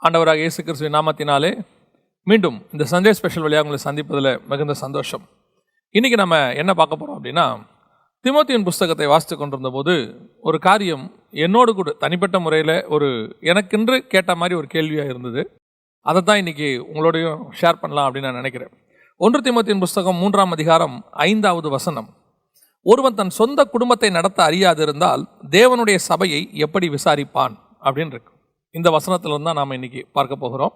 ஆண்டவராக இயேசு கிறிஸ்துவின் நாமத்தினாலே மீண்டும் இந்த சண்டே ஸ்பெஷல் வழியாக உங்களை சந்திப்பதில் மிகுந்த சந்தோஷம். இன்றைக்கி நம்ம என்ன பார்க்க போகிறோம் அப்படின்னா, தீமோத்தேயுவின் புஸ்தகத்தை வாசித்து கொண்டிருந்த போது ஒரு காரியம் என்னோடு கூட தனிப்பட்ட முறையில் எனக்கென்று கேட்ட மாதிரி ஒரு கேள்வியாக இருந்தது. அதை தான் இன்றைக்கி உங்களோடையும் ஷேர் பண்ணலாம் அப்படின்னு நான் நினைக்கிறேன். 1 தீமோத்தேயுவின் புஸ்தகம் 3ஆம் அதிகாரம் 5வது வசனம், ஒருவன் தன் சொந்த குடும்பத்தை நடத்த அறியாதிருந்தால் தேவனுடைய சபையை எப்படி விசாரிப்பான் அப்படின்னு இருக்கு. இந்த வசனத்திலிருந்து தான் நாம் இன்றைக்கி பார்க்க போகிறோம்.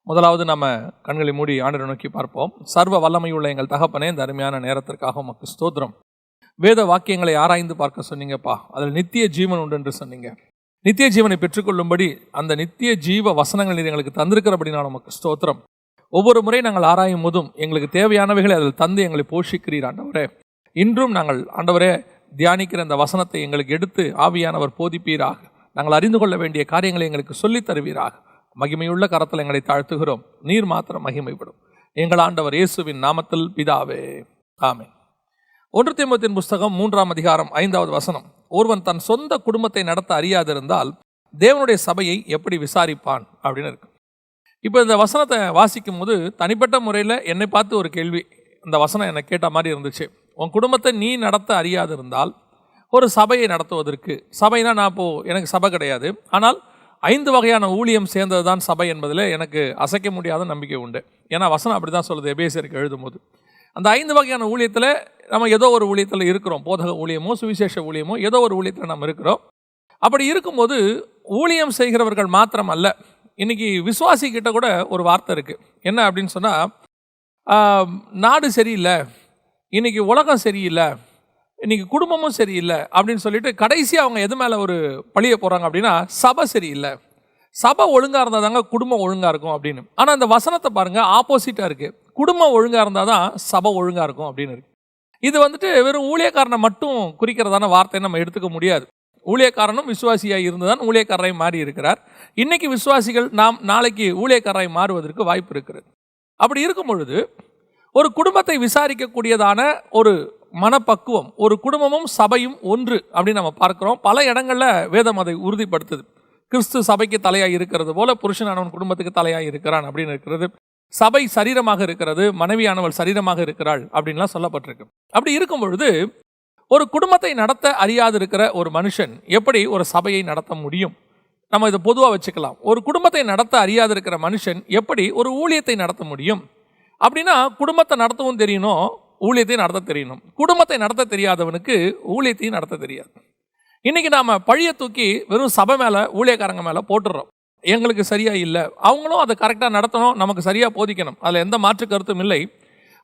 முதலாவது நம்ம கண்களை மூடி ஆண்டவரை நோக்கி பார்ப்போம். சர்வ வல்லமையுள்ள எங்கள் தகப்பனே, இந்த அருமையான நேரத்திற்காக உமக்கு ஸ்தோத்திரம். வேத வாக்கியங்களை ஆராய்ந்து பார்க்க சொன்னீங்கப்பா, அதில் நித்திய ஜீவன் உண்டு என்று சொன்னீங்க. நித்திய ஜீவனை பெற்றுக்கொள்ளும்படி அந்த நித்திய ஜீவ வசனங்கள் நீர் எங்களுக்கு தந்திருக்கிறபடி நான் உமக்கு ஸ்தோத்திரம். ஒவ்வொரு முறை நாங்கள் ஆராயும் போதும் எங்களுக்கு தேவையானவைகளை அதில் தந்து எங்களை போஷிக்கிறீர் ஆண்டவரே. இன்றும் நாங்கள் ஆண்டவரே தியானிக்கிற அந்த வசனத்தை எங்களுக்கு எடுத்து ஆவியானவர் போதிப்பீராக. நாங்கள் அறிந்து கொள்ள வேண்டிய காரியங்களை எங்களுக்கு சொல்லித் தருவீராக. மகிமையுள்ள கரத்தில் எங்களை தாழ்த்துகிறோம். நீர் மாத்திரம் மகிமைப்படும். எங்கள் ஆண்டவர் இயேசுவின் நாமத்தில் பிதாவே, ஆமென். 1 தீமோத்தேயுவின் புஸ்தகம் 3ஆம் அதிகாரம் 5வது வசனம், ஒருவன் தன் சொந்த குடும்பத்தை நடத்த அறியாதிருந்தால் தேவனுடைய சபையை எப்படி விசாரிப்பான் அப்படின்னு இருக்கு. இப்போ இந்த வசனத்தை வாசிக்கும் போது தனிப்பட்ட முறையில் என்னை பார்த்து ஒரு கேள்வி, இந்த வசனம் என்னை கேட்ட மாதிரி இருந்துச்சு. உன் குடும்பத்தை நீ நடத்த அறியாதிருந்தால் ஒரு சபையை நடத்துவதற்கு, சபைனா நான் இப்போது எனக்கு சபை கிடையாது, ஆனால் 5 வகையான ஊழியம் சேர்ந்தது தான் சபை என்பதில் எனக்கு அசைக்க முடியாத நம்பிக்கை உண்டு. ஏன்னா வசனம் அப்படி தான் சொல்லுது எபேசியருக்கு எழுதும்போது. அந்த 5 வகையான ஊழியத்தில் நம்ம ஏதோ ஒரு ஊழியத்தில் இருக்கிறோம். போதக ஊழியமோ சுவிசேஷ ஊழியமோ ஏதோ ஒரு ஊழியத்தில் நம்ம இருக்கிறோம். அப்படி இருக்கும்போது ஊழியம் செய்கிறவர்கள் மாத்திரம் அல்ல, இன்றைக்கி விசுவாசிக்கிட்ட கூட ஒரு வார்த்தை இருக்குது. என்ன அப்படின்னு சொன்னால், நாடு சரியில்லை, இன்றைக்கி உலகம் சரியில்லை, இன்றைக்கி குடும்பமும் சரியில்லை அப்படின்னு சொல்லிட்டு கடைசியாக அவங்க எது மேலே ஒரு பழிய போகிறாங்க அப்படின்னா, சபை சரியில்லை, சபை ஒழுங்காக இருந்தால் தாங்க குடும்பம் ஒழுங்காக இருக்கும் அப்படின்னு. ஆனால் இந்த வசனத்தை பாருங்கள், ஆப்போசிட்டாக இருக்குது. குடும்பம் ஒழுங்காக இருந்தால் தான் சபை ஒழுங்காக இருக்கும் அப்படின்னு இருக்குது. இது வெறும் ஊழியக்காரனை மட்டும் குறிக்கிறதான வார்த்தையை நம்ம எடுத்துக்க முடியாது. ஊழியக்காரனும் விசுவாசியாக இருந்துதான் ஊழியக்காரராய் மாறி இருக்கிறார். இன்றைக்கி விசுவாசிகள் நாம் நாளைக்கு ஊழியக்காரராய் மாறுவதற்கு வாய்ப்பு இருக்கிறது. அப்படி இருக்கும் பொழுது ஒரு குடும்பத்தை விசாரிக்கக்கூடியதான ஒரு மனப்பக்குவம், ஒரு குடும்பமும் சபையும் ஒன்று அப்படின்னு நம்ம பார்க்குறோம். பல இடங்களில் வேதம் அதை உறுதிப்படுத்துது. கிறிஸ்து சபைக்கு தலையாக இருக்கிறது போல புருஷனானவன் குடும்பத்துக்கு தலையாக இருக்கிறான் அப்படின்னு இருக்கிறது. சபை சரீரமாக இருக்கிறது, மனைவியானவள் சரீரமாக இருக்கிறாள் அப்படின்லாம் சொல்லப்பட்டிருக்கு. அப்படி இருக்கும் பொழுது ஒரு குடும்பத்தை நடத்த அறியாது இருக்கிற ஒரு மனுஷன் எப்படி ஒரு சபையை நடத்த முடியும்? நம்ம இதை பொதுவாக வச்சுக்கலாம். ஒரு குடும்பத்தை நடத்த அறியாது இருக்கிற மனுஷன் எப்படி ஒரு ஊழியத்தை நடத்த முடியும் அப்படின்னா, குடும்பத்தை நடத்தவும் தெரியணும், ஊழியத்தையும் நடத்த தெரியணும். குடும்பத்தை நடத்த தெரியாதவனுக்கு ஊழியத்தையும் நடத்த தெரியாது. இன்றைக்கி நாம் பழியை தூக்கி வெறும் சபை மேலே, ஊழியக்காரங்க மேலே போட்டுடுறோம். எங்களுக்கு சரியாக இல்லை, அவங்களும் அதை கரெக்டாக நடத்தணும், நமக்கு சரியாக போதிக்கணும், அதில் எந்த மாற்று கருத்தும் இல்லை.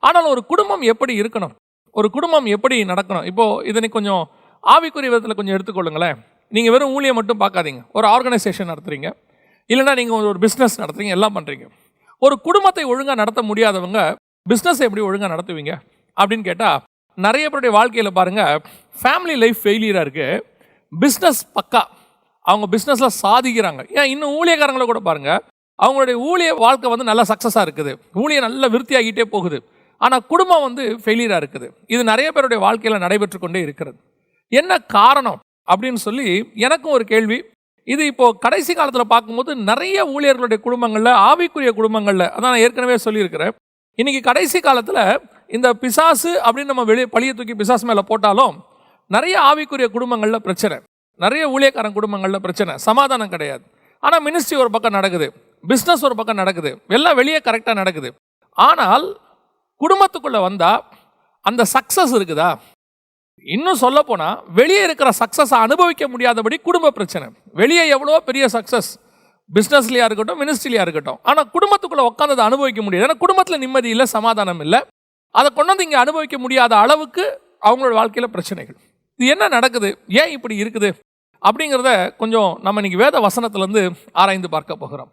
ஆனால் ஒரு குடும்பம் எப்படி இருக்கணும், ஒரு குடும்பம் எப்படி நடக்கணும்? இப்போது இதனை கொஞ்சம் ஆவிக்குரிய விதத்தில் கொஞ்சம் எடுத்துக்கொள்ளுங்களேன். நீங்கள் வெறும் ஊழியம் மட்டும் பார்க்காதீங்க. ஒரு ஆர்கனைசேஷன் நடத்துகிறீங்க, இல்லைனா நீங்கள் ஒரு பிஸ்னஸ் நடத்துகிறீங்க, எல்லாம் பண்ணுறீங்க. ஒரு குடும்பத்தை ஒழுங்காக நடத்த முடியாதவங்க பிஸ்னஸை எப்படி ஒழுங்காக நடத்துவீங்க அப்படின்னு கேட்டால், நிறைய பேருடைய வாழ்க்கையில் பாருங்கள், ஃபேமிலி லைஃப் ஃபெயிலியராக இருக்குது, பிஸ்னஸ் பக்கா, அவங்க பிஸ்னஸில் சாதிக்கிறாங்க. ஏன் இன்னும் ஊழியக்காரங்களை கூட பாருங்கள், அவங்களுடைய ஊழிய வாழ்க்கை நல்லா சக்ஸஸாக இருக்குது, ஊழியம் நல்லா விருத்தியாகிட்டே போகுது, ஆனால் குடும்பம் ஃபெயிலியராக இருக்குது. இது நிறைய பேருடைய வாழ்க்கையில் நடைபெற்று கொண்டே இருக்கிறது. என்ன காரணம் அப்படின்னு சொல்லி எனக்கும் ஒரு கேள்வி. இது இப்போது கடைசி காலத்தில் பார்க்கும்போது நிறைய ஊழியர்களுடைய குடும்பங்களில், ஆவிக்குரிய குடும்பங்களில், அதான் நான் ஏற்கனவே சொல்லியிருக்கிறேன், இன்றைக்கி கடைசி காலத்தில் இந்த பிசாசு அப்படின்னு நம்ம பழியை தூக்கி பிசாசு மேலே போட்டாலும் நிறைய ஆவிக்குரிய குடும்பங்களில் பிரச்சனை, நிறைய ஊழியக்காரன் குடும்பங்களில் பிரச்சனை, சமாதானம் கிடையாது. ஆனால் மினிஸ்ட்ரி ஒரு பக்கம் நடக்குது, பிஸ்னஸ் ஒரு பக்கம் நடக்குது, எல்லாம் வெளியே கரெக்டாக நடக்குது. ஆனால் குடும்பத்துக்குள்ளே வந்தால் அந்த சக்ஸஸ் இருக்குதா? இன்னும் சொல்ல போனால் வெளியே இருக்கிற சக்ஸஸை அனுபவிக்க முடியாதபடி குடும்ப பிரச்சனை. வெளியே எவ்வளோ பெரிய சக்ஸஸ், பிஸ்னஸ்லையாக இருக்கட்டும், மினிஸ்ட்ரிலையாக இருக்கட்டும், ஆனால் குடும்பத்துக்குள்ளே உட்காந்து அதை அனுபவிக்க முடியாது. ஏன்னா குடும்பத்தில் நிம்மதி இல்லை, சமாதானம் இல்லை. அதை கொண்டு வந்து இங்கே அனுபவிக்க முடியாத அளவுக்கு அவங்களோட வாழ்க்கையில் பிரச்சனைகள். இது என்ன நடக்குது, ஏன் இப்படி இருக்குது அப்படிங்கிறத கொஞ்சம் நம்ம இன்றைக்கி வேத வசனத்துலேருந்து ஆராய்ந்து பார்க்க போகிறோம்.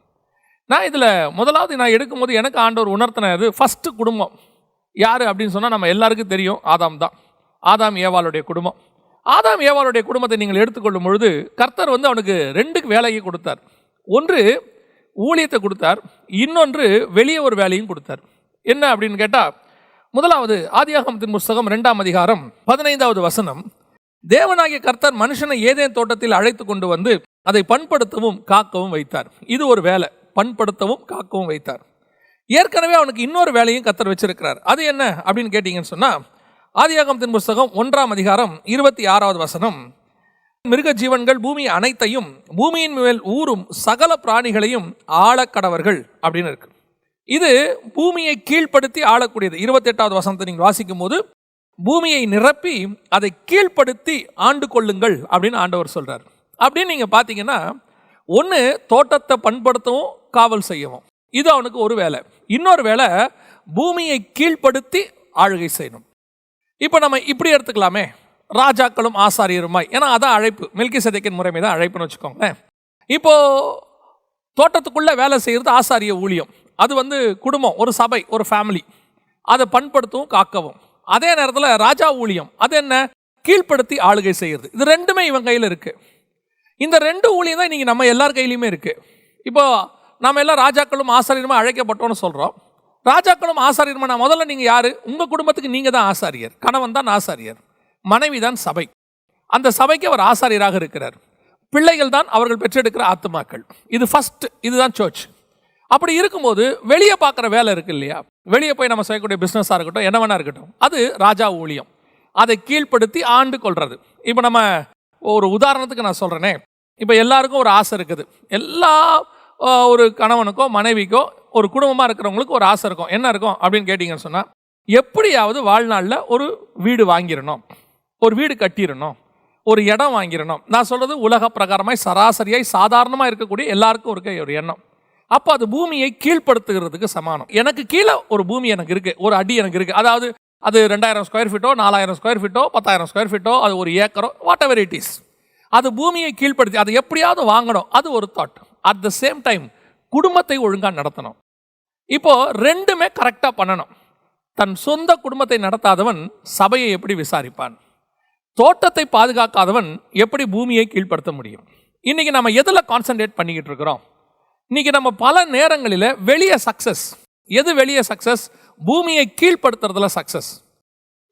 நான் இதில் முதலாவது நான் எடுக்கும்போது எனக்கு ஆண்டவர் உணர்த்தினது, ஃபஸ்ட்டு குடும்பம் யார் அப்படின்னு சொன்னால் நம்ம எல்லாருக்கும் தெரியும், ஆதாம் தான். ஆதாம் ஏவாளுடைய குடும்பம். ஆதாம் ஏவாளுடைய குடும்பத்தை நீங்கள் எடுத்துக்கொள்ளும் பொழுது கர்த்தர் அவனுக்கு 2 வேலையை கொடுத்தார். ஒன்று ஊழியத்தை கொடுத்தார், இன்னொன்று வெளியே ஒரு வேலையும் கொடுத்தார். என்ன அப்படின்னு கேட்டால், முதலாவது ஆதியாகமத்தின் புஸ்தகம் 2ஆம் அதிகாரம் 15வது வசனம், தேவனாகிய கர்த்தர் மனுஷனை ஏதேன் தோட்டத்தில் அழைத்து கொண்டு வந்து அதை பண்படுத்தவும் காக்கவும் வைத்தார். இது ஒரு வேலை, பண்படுத்தவும் காக்கவும் வைத்தார். ஏற்கனவே அவனுக்கு இன்னொரு வேலையும் கர்த்தர் வச்சிருக்கிறார். அது என்ன அப்படின்னு கேட்டீங்கன்னு சொன்னா, ஆதியாகமத்தின் புஸ்தகம் 1ஆம் அதிகாரம் 26வது வசனம், மிருக ஜீவன்கள் பூமி அனைத்தையும் பூமியின் மேல் ஊறும் சகல பிராணிகளையும் ஆளக்கடவர்கள் அப்படின்னு இருக்கு. இது பூமியை கீழ்ப்படுத்தி ஆளக்கூடியது. 28வது வசனத்தை நீங்க வாசிக்கும் போது, பூமியை நிரப்பி அதை கீழ்ப்படுத்தி ஆண்டு கொள்ளுங்கள் அப்படின்னு ஆண்டவர் சொல்றார். அப்படின்னு நீங்க பாத்தீங்கன்னா, ஒன்று தோட்டத்தை பண்படுத்தவும் காவல் செய்யவும், இது அவனுக்கு ஒரு வேலை. இன்னொரு வேலை பூமியை கீழ்ப்படுத்தி ஆளுகை செய்யணும். இப்போ நம்ம இப்படி எடுத்துக்கலாமே, ராஜாக்களும் ஆசாரியருமாய், ஏன்னா அதான் அழைப்பு, மெல்கிசேதேக்கின் முறைமை தான் அழைப்புன்னு வச்சுக்கோங்களேன். இப்போ தோட்டத்துக்குள்ள வேலை செய்யறது ஆசாரிய ஊழியம். அது குடும்பம், ஒரு சபை, ஒரு ஃபேமிலி, அதை பண்படுத்தவும் காக்கவும். அதே நேரத்தில் ராஜா ஊழியம், அது என்ன, கீழ்ப்படுத்தி ஆளுகை செய்யறது. இது ரெண்டுமே இவன் கையில் இருக்கு. இந்த ரெண்டு ஊழியம் தான் இன்னைக்கு நம்ம எல்லார் கையிலையுமே இருக்கு. இப்போ நம்ம எல்லாம் ராஜாக்களும் ஆசாரியருமா அழைக்கப்பட்டோம்னு சொல்றோம். ராஜாக்களும் ஆசாரியருமா, நான் முதல்ல நீங்க யாரு? உங்க குடும்பத்துக்கு நீங்க தான் ஆசாரியர். கணவன் தான் ஆசாரியர், மனைவி தான் சபை. அந்த சபைக்கு அவர் ஆசாரியராக இருக்கிறார். பிள்ளைகள் தான் அவர்கள் பெற்றெடுக்கிற ஆத்துமாக்கள். இது ஃபர்ஸ்ட், இதுதான் சர்ச். அப்படி இருக்கும்போது வெளியே பார்க்குற வேலை இருக்கு இல்லையா, வெளியே போய் நம்ம செய்யக்கூடிய பிஸ்னஸாக இருக்கட்டும், என்ன வேணா இருக்கட்டும், அது ராஜா ஊழியம். அதை கீழ்ப்படுத்தி ஆண்டு கொள்றது. இப்போ நம்ம ஒரு உதாரணத்துக்கு நான் சொல்கிறேனே, இப்போ எல்லாருக்கும் ஒரு ஆசை இருக்குது. எல்லா ஒரு கணவனுக்கோ மனைவிக்கோ ஒரு குடும்பமாக இருக்கிறவங்களுக்கு ஒரு ஆசை இருக்கும். என்ன இருக்கும் அப்படின்னு கேட்டிங்கன்னு சொன்னால், எப்படியாவது வாழ்நாளில் ஒரு வீடு வாங்கிடணும், ஒரு வீடு கட்டிடணும், ஒரு இடம் வாங்கிடணும். நான் சொல்கிறது உலக பிரகாரமாய் சராசரியாய் சாதாரணமாக இருக்கக்கூடிய எல்லாருக்கும் இருக்க ஒரு எண்ணம். அப்போ அது பூமியை கீழ்ப்படுத்துகிறதுக்கு சமானம். எனக்கு கீழே ஒரு பூமி எனக்கு இருக்குது, ஒரு அடி எனக்கு இருக்குது. அதாவது அது 2000 ஸ்கொயர் ஃபீட்டோ, 4000 ஸ்கொயர் ஃபீட்டோ, 10,000 ஸ்கொயர் ஃபீட்டோ, அது ஒரு ஏக்கரோ, வாட் எவர் இட் இஸ், அது பூமியை கீழ்ப்படுத்தி அதை எப்படியாவது வாங்கணும். அது ஒரு thought. At the same time குடும்பத்தை ஒழுங்காக நடத்தணும். இப்போ ரெண்டுமே கரெக்டாக பண்ணணும். தன் சொந்த குடும்பத்தை நடத்தாதவன் சபையை எப்படி விசாரிப்பான்? தோட்டத்தை பாதுகாக்காதவன் எப்படி பூமியை கீழ்ப்படுத்த முடியும்? இன்னைக்கு நம்ம எதில் கான்சன்ட்ரேட் பண்ணிக்கிட்டு இருக்கிறோம்? இன்னைக்கு நம்ம பல நேரங்களில் வெளியே சக்சஸ், எது வெளியே சக்சஸ்? பூமியை கீழ்ப்படுத்துறதுல சக்சஸ்.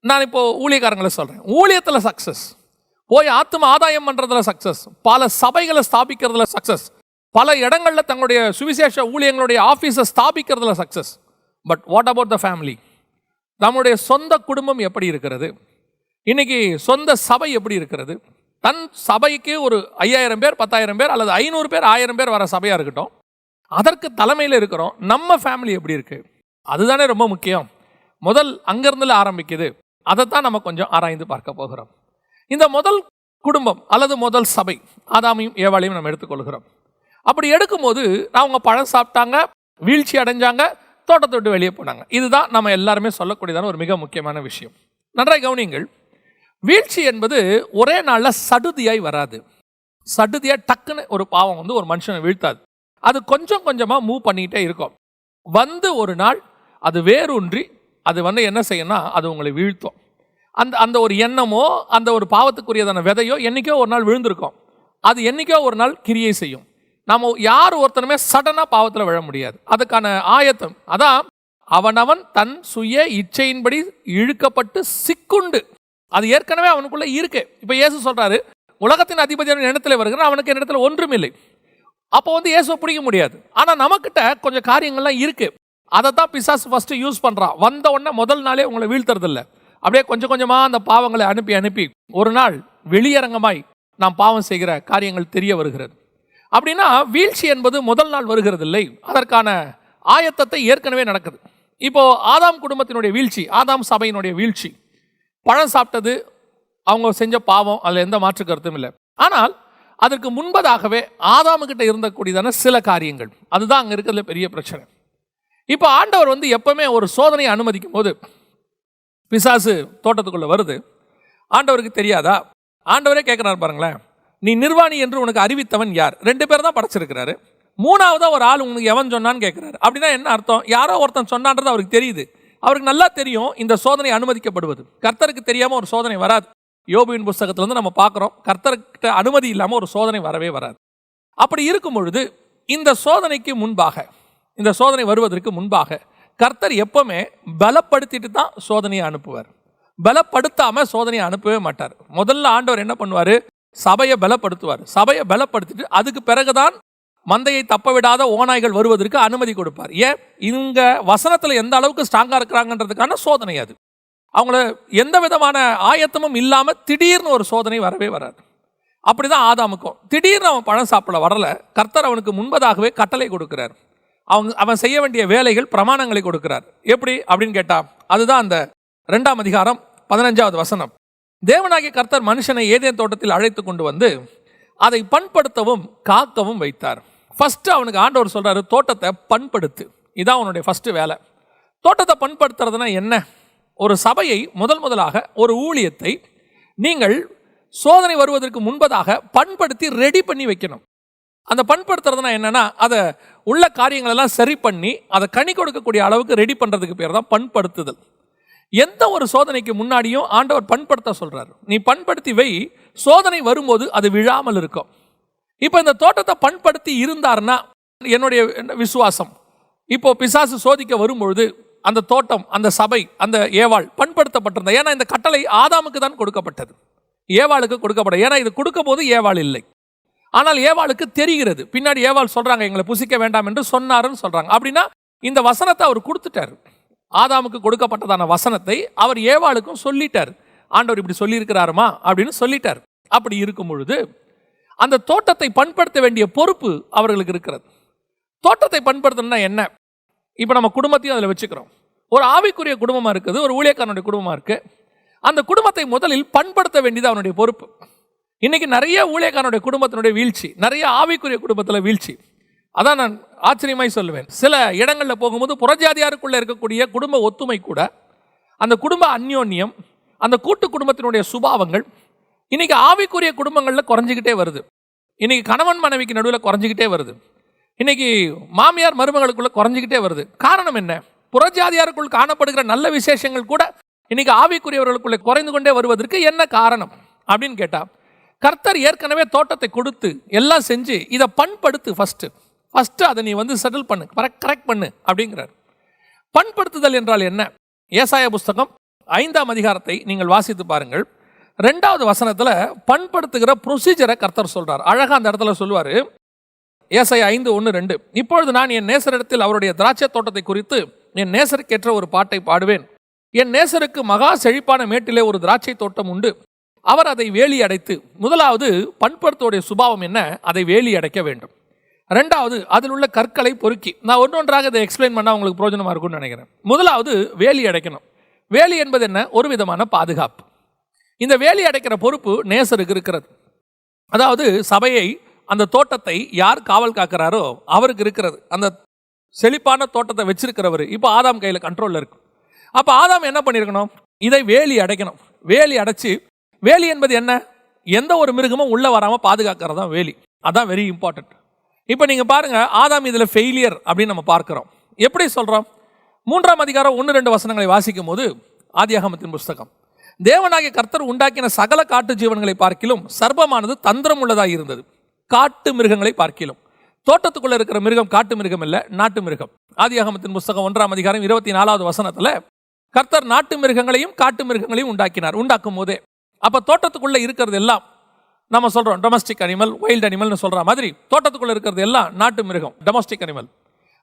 நான் இப்போ ஊழியக்காரங்களை சொல்றேன், ஊழியத்தில் சக்சஸ், போய் ஆத்தும ஆதாயம் பண்றதுல சக்சஸ், பல சபைகளை ஸ்தாபிக்கிறதுல சக்சஸ், பல இடங்கள்ல தங்களுடைய சுவிசேஷ ஊழியங்களுடைய ஆபீஸை ஸ்தாபிக்கிறதுல success. But what about the family? நம்முடைய சொந்த குடும்பம் எப்படி இருக்கிறது? இன்னைக்கு சொந்த சபை எப்படி இருக்கிறது? தன் சபைக்கு ஒரு 5000 பேர், 10,000 பேர் அல்லது 500 பேர், 1000 பேர் வர சபையா இருக்கட்டும், அதற்கு தலைமையில் இருக்கிறோம். நம்ம ஃபேமிலி எப்படி இருக்கு? அதுதானே ரொம்ப முக்கியம். முதல் அங்கிருந்து ஆரம்பிக்குது. அதைத்தான் நம்ம கொஞ்சம் ஆராய்ந்து பார்க்க போகிறோம். இந்த முதல் குடும்பம் அல்லது முதல் சபை, ஆதாமையும் ஏவாளையும் நம்ம எடுத்துக்கொள்கிறோம். அப்படி எடுக்கும்போது அவங்க பழம் சாப்பிட்டாங்க, வீழ்ச்சி அடைஞ்சாங்க, தோட்டத்தை விட்டு வெளியே போனாங்க. இதுதான் நம்ம எல்லாருமே சொல்லக்கூடியதான ஒரு மிக முக்கியமான விஷயம். நன்றாய் கவனியுங்கள். வீழ்ச்சி என்பது ஒரே நாளில் சடுதியாய் வராது. சடுதியாக டக்குன்னு ஒரு பாவம் ஒரு மனுஷனை வீழ்த்தாது. அது கொஞ்சம் கொஞ்சமாக மூவ் பண்ணிக்கிட்டே இருக்கும். ஒரு நாள் அது வேரூன்றி அது என்ன செய்யணும்னா அது உங்களை வீழ்த்தும். அந்த ஒரு எண்ணமோ அந்த ஒரு பாவத்துக்குரியதான விதையோ என்னைக்கோ ஒரு நாள் விழுந்திருக்கும். அது என்னைக்கோ ஒரு நாள் கிரியை செய்யும். நம்ம யார் ஒருத்தனுமே சடனாக பாவத்தில் விழ முடியாது. அதுக்கான ஆயத்தம் அதான், அவனவன் தன் சுய இச்சையின்படி இழுக்கப்பட்டு சிக்குண்டு, அது ஏற்கனவே அவனுக்குள்ள இருக்கு. இப்போ இயேசு சொல்றாரு, உலகத்தின் அதிபதியான இடத்துல வருகிறான், அவனுக்கு என்னிடத்துல ஒன்றும் இல்லை. அப்போ இயேசுவை பிடிக்க முடியாது. ஆனால் நமக்கிட்ட கொஞ்சம் காரியங்கள்லாம் இருக்கு. அதை தான் பிசாசு ஃபர்ஸ்ட் யூஸ் பண்றான். வந்த உடனே முதல் நாளே உங்களை வீழ்த்துறது இல்லை. அப்படியே கொஞ்சம் கொஞ்சமா அந்த பாவங்களை அனுப்பி அனுப்பி ஒரு நாள் வெளியரங்கமாய் நாம் பாவம் செய்கிற காரியங்கள் தெரிய வருகிறது. அப்படின்னா வீழ்ச்சி என்பது முதல் நாள் வருகிறது இல்லை, அதற்கான ஆயத்தத்தை ஏற்கனவே நடக்குது. இப்போ ஆதாம் குடும்பத்தினுடைய வீழ்ச்சி, ஆதாம் சபையினுடைய வீழ்ச்சி, பழம் சாப்பிட்டது அவங்க செஞ்ச பாவம், அதில் எந்த மாற்று கருத்தும் இல்லை. ஆனால் அதற்கு முன்பதாகவே ஆதாமுக்கிட்ட இருந்தக்கூடியதான சில காரியங்கள், அதுதான் அங்கே இருக்கிறதுல பெரிய பிரச்சனை. இப்போ ஆண்டவர் எப்பவுமே ஒரு சோதனையை அனுமதிக்கும் போது, பிசாசு தோட்டத்துக்குள்ள வருது, ஆண்டவருக்கு தெரியாதா? ஆண்டவரே கேட்கிறார் பாருங்களேன், நீ நிர்வாணி என்று உனக்கு அறிவித்தவன் யார்? 2 பேர் தான் படைச்சிருக்கிறாரு, மூணாவதா ஒரு ஆள் உனக்கு எவன் சொன்னான்னு கேட்கிறாரு. அப்படின்னா என்ன அர்த்தம்? யாரோ ஒருத்தன் சொன்னான்றது அவருக்கு தெரியுது. அவருக்கு நல்லா தெரியும் இந்த சோதனை அனுமதிக்கப்படுவது. கர்த்தருக்கு தெரியாம ஒரு சோதனை வராது. யோபுவின் புஸ்தகத்திலிருந்து நம்ம பார்க்கிறோம், கர்த்தர்கிட்ட அனுமதி இல்லாம ஒரு சோதனை வரவே வராது. அப்படி இருக்கும் பொழுது இந்த சோதனைக்கு முன்பாக, இந்த சோதனை வருவதற்கு முன்பாக கர்த்தர் எப்பவுமே பலப்படுத்திட்டு தான் சோதனையை அனுப்புவார். பலப்படுத்தாம சோதனையை அனுப்பவே மாட்டார். முதல்ல ஆண்டவர் என்ன பண்ணுவார்? சபையை பலப்படுத்துவார். சபையை பலப்படுத்திட்டு அதுக்கு பிறகுதான் மந்தையை தப்ப விடாத ஓநாய்கள் வருவதற்கு அனுமதி கொடுப்பார். ஏன்? இங்க வசனத்தில் எந்த அளவுக்கு ஸ்ட்ராங்கா இருக்கிறாங்கன்றதுக்கான சோதனை அது. அவங்கள எந்த விதமான ஆயத்தமும் இல்லாமல் திடீர்னு ஒரு சோதனை வரவே வராது. அப்படிதான் ஆதாமுக்கும் திடீர்னு அவன் பழம் சாப்பிட வரல. கர்த்தர் அவனுக்கு முன்பதாகவே கட்டளை கொடுக்கிறார். அவன் செய்ய வேண்டிய வேலைகள் பிரமாணங்களை கொடுக்கிறார். எப்படி அப்படின்னு கேட்டா, அதுதான் அந்த 2ஆம் அதிகாரம் 15வது வசனம். தேவனாகிய கர்த்தர் மனுஷனை ஏதேன் தோட்டத்தில் அழைத்து கொண்டு வந்து அதை பண்படுத்தவும் காக்கவும் வைத்தார். ஃபர்ஸ்ட் அவனுக்கு ஆண்டவர் சொல்றாரு, தோட்டத்தை பண்படுத்து. இதான் அவனுடைய ஃபர்ஸ்ட் வேலை. தோட்டத்தை பண்படுத்துறதுனா என்ன? ஒரு சபையை முதலாக ஒரு ஊழியத்தை நீங்கள் சோதனை வருவதற்கு முன்பதாக பண்படுத்தி ரெடி பண்ணி வைக்கணும். அந்த பண்படுத்துறதுனா என்னன்னா, அதை உள்ள காரியங்கள் எல்லாம் சரி பண்ணி அதை கனி கொடுக்கக்கூடிய அளவுக்கு ரெடி பண்றதுக்கு பேர் தான் பண்படுத்துதல். எந்த ஒரு சோதனைக்கு முன்னாடியும் ஆண்டவர் பண்படுத்த சொல்றாரு. நீ பண்படுத்தி வை, சோதனை வரும்போது அது விழாமல் இருக்கும். இப்போ இந்த தோட்டத்தை பண்படுத்தி இருந்தார்னா, என்னுடைய விசுவாசம், இப்போ பிசாசு சோதிக்க வரும்பொழுது அந்த தோட்டம், அந்த சபை, அந்த ஏவாள் பண்படுத்தப்பட்டிருந்த. ஏன்னா இந்த கட்டளை ஆதாமுக்கு தான் கொடுக்கப்பட்டது, ஏவாளுக்கு கொடுக்கப்பட. ஏன்னா இது கொடுக்கும் போது ஏவாள் இல்லை. ஆனால் ஏவாளுக்கு தெரிகிறது. பின்னாடி ஏவாள் சொல்றாங்க, எங்களை புசிக்க வேண்டாம் என்று சொன்னாருன்னு சொல்றாங்க. அப்படின்னா இந்த வசனத்தை அவர் கொடுத்துட்டாரு. ஆதாமுக்கு கொடுக்கப்பட்டதான வசனத்தை அவர் ஏவாளுக்கும் சொல்லிட்டார். ஆண்டவர் இப்படி சொல்லியிருக்கிறாருமா அப்படின்னு சொல்லிட்டார். அப்படி இருக்கும் பொழுது அந்த தோட்டத்தை பண்படுத்த வேண்டிய பொறுப்பு அவர்களுக்கு இருக்கிறது. தோட்டத்தை பண்படுத்தணும்னா என்ன? இப்போ நம்ம குடும்பத்தையும் அதில் வச்சுக்கிறோம். ஒரு ஆவிக்குரிய குடும்பமாக இருக்குது, ஒரு ஊழியக்காரனுடைய குடும்பமாக இருக்கு. அந்த குடும்பத்தை முதலில் பண்படுத்த வேண்டியது அவனுடைய பொறுப்பு. இன்னைக்கு நிறைய ஊழியக்காரனுடைய குடும்பத்தினுடைய வீழ்ச்சி, நிறைய ஆவிக்குரிய குடும்பத்தில் வீழ்ச்சி. அதான் நான் ஆச்சரியமாய் சொல்லுவேன். சில இடங்களில் போகும்போது புறஜாதியாருக்குள்ள இருக்கக்கூடிய குடும்ப ஒத்துமை கூட, அந்த குடும்ப அந்யோன்யம், அந்த கூட்டு குடும்பத்தினுடைய சுபாவங்கள் இன்னைக்கு ஆவிக்குரிய குடும்பங்களில் குறைஞ்சிக்கிட்டே வருது. இன்னைக்கு கணவன் மனைவிக்கு நடுவில் குறைஞ்சிக்கிட்டே வருது. இன்னைக்கு மாமியார் மருமகளுக்குள்ள குறைஞ்சிக்கிட்டே வருது. காரணம் என்ன? புறஜாதியாருக்குள் காணப்படுகிற நல்ல விசேஷங்கள் கூட இன்னைக்கு ஆவிக்குரியவர்களுக்குள்ள குறைந்து கொண்டே வருவதற்கு என்ன காரணம் அப்படின்னு கேட்டா, கர்த்தர் ஏற்கனவே தோட்டத்தை கொடுத்து எல்லாம் செஞ்சு இதை பண்படுத்து. ஃபர்ஸ்ட் அதை நீ செட்டில் பண்ணு, கரெக்ட் பண்ணு அப்படிங்கிறார். பண்படுத்துதல் என்றால் என்ன? ஏசாயா புஸ்தகம் 5ஆம் அதிகாரத்தை நீங்கள் வாசித்து பாருங்கள். 2வது வசனத்துல பண்படுத்துகிற ப்ரொசீஜரை கர்த்தர் சொல்றார். அழகா அந்த இடத்துல சொல்லுவாரு. ஏசாயா 5:1-2, இப்பொழுது நான் என் நேசரிடத்தில் அவருடைய திராட்சை தோட்டத்தை குறித்து என் நேசருக்கேற்ற ஒரு பாட்டை பாடுவேன். என் நேசருக்கு மகா செழிப்பான மேட்டிலே ஒரு திராட்சை தோட்டம் உண்டு, அவர் அதை வேலி அடைத்து. முதலாவது பண்படுத்தோடைய சுபாவம் என்ன? அதை வேலி அடைக்க வேண்டும். 2வது அதில் உள்ள கற்களை பொறுக்கி, நான் ஒன்றொன்றாக இதை எக்ஸ்பிளைன் பண்ணால் உங்களுக்கு பிரோஜனமாக இருக்கும்னு நினைக்கிறேன். முதலாவது வேலி அடைக்கணும். வேலி என்பது என்ன? ஒரு விதமான பாதுகாப்பு. இந்த வேலி அடைக்கிற பொறுப்பு நேசருக்கு இருக்கிறது. அதாவது சபையை, அந்த தோட்டத்தை யார் காவல் காக்கிறாரோ அவருக்கு இருக்கிறது. அந்த செழிப்பான தோட்டத்தை வச்சிருக்கிறவர் இப்போ ஆதாம் கையில் கண்ட்ரோலில் இருக்கு. அப்போ ஆதாம் என்ன பண்ணியிருக்கணும்? இதை வேலி அடைக்கணும். வேலி அடைச்சு, வேலி என்பது என்ன? எந்த ஒரு மிருகமும் உள்ள வராமல் பாதுகாக்கிறது தான் வேலி. அதான் வெரி இம்பார்ட்டன்ட். இப்போ நீங்கள் பாருங்க, ஆதாம் இதில் ஃபெயிலியர் அப்படின்னு நம்ம பார்க்கிறோம். எப்படி சொல்கிறோம்? 3ஆம் அதிகாரம் 1-2 வசனங்களை வாசிக்கும் போது, ஆதியாகமத்தின் புஸ்தகம், தேவனாகிய கர்த்தர் உண்டாக்கின சகல காட்டு ஜீவன்களை பார்க்கிலும் சர்ப்பமானது தந்திரம் உள்ளதாக இருந்தது, காட்டு மிருகங்களை பார்க்கிலும். தோட்டத்துக்குள்ள இருக்கிற மிருகம் காட்டு மிருகம் இல்லை, நாட்டு மிருகம். ஆதியாகமத்தின் புஸ்தகம் 1ஆம் அதிகாரம் 24வது வசனத்தில் கர்த்தர் நாட்டு மிருகங்களையும் காட்டு மிருகங்களையும் உண்டாக்கினார். உண்டாக்கும் போதே அப்போ தோட்டத்துக்குள்ள இருக்கிறது எல்லாம் நம்ம சொல்றோம் டொமஸ்டிக் அனிமல், வைல்டு அனிமல்னு சொல்ற மாதிரி, தோட்டத்துக்குள்ள இருக்கிறது எல்லாம் நாட்டு மிருகம், டொமஸ்டிக் அனிமல்.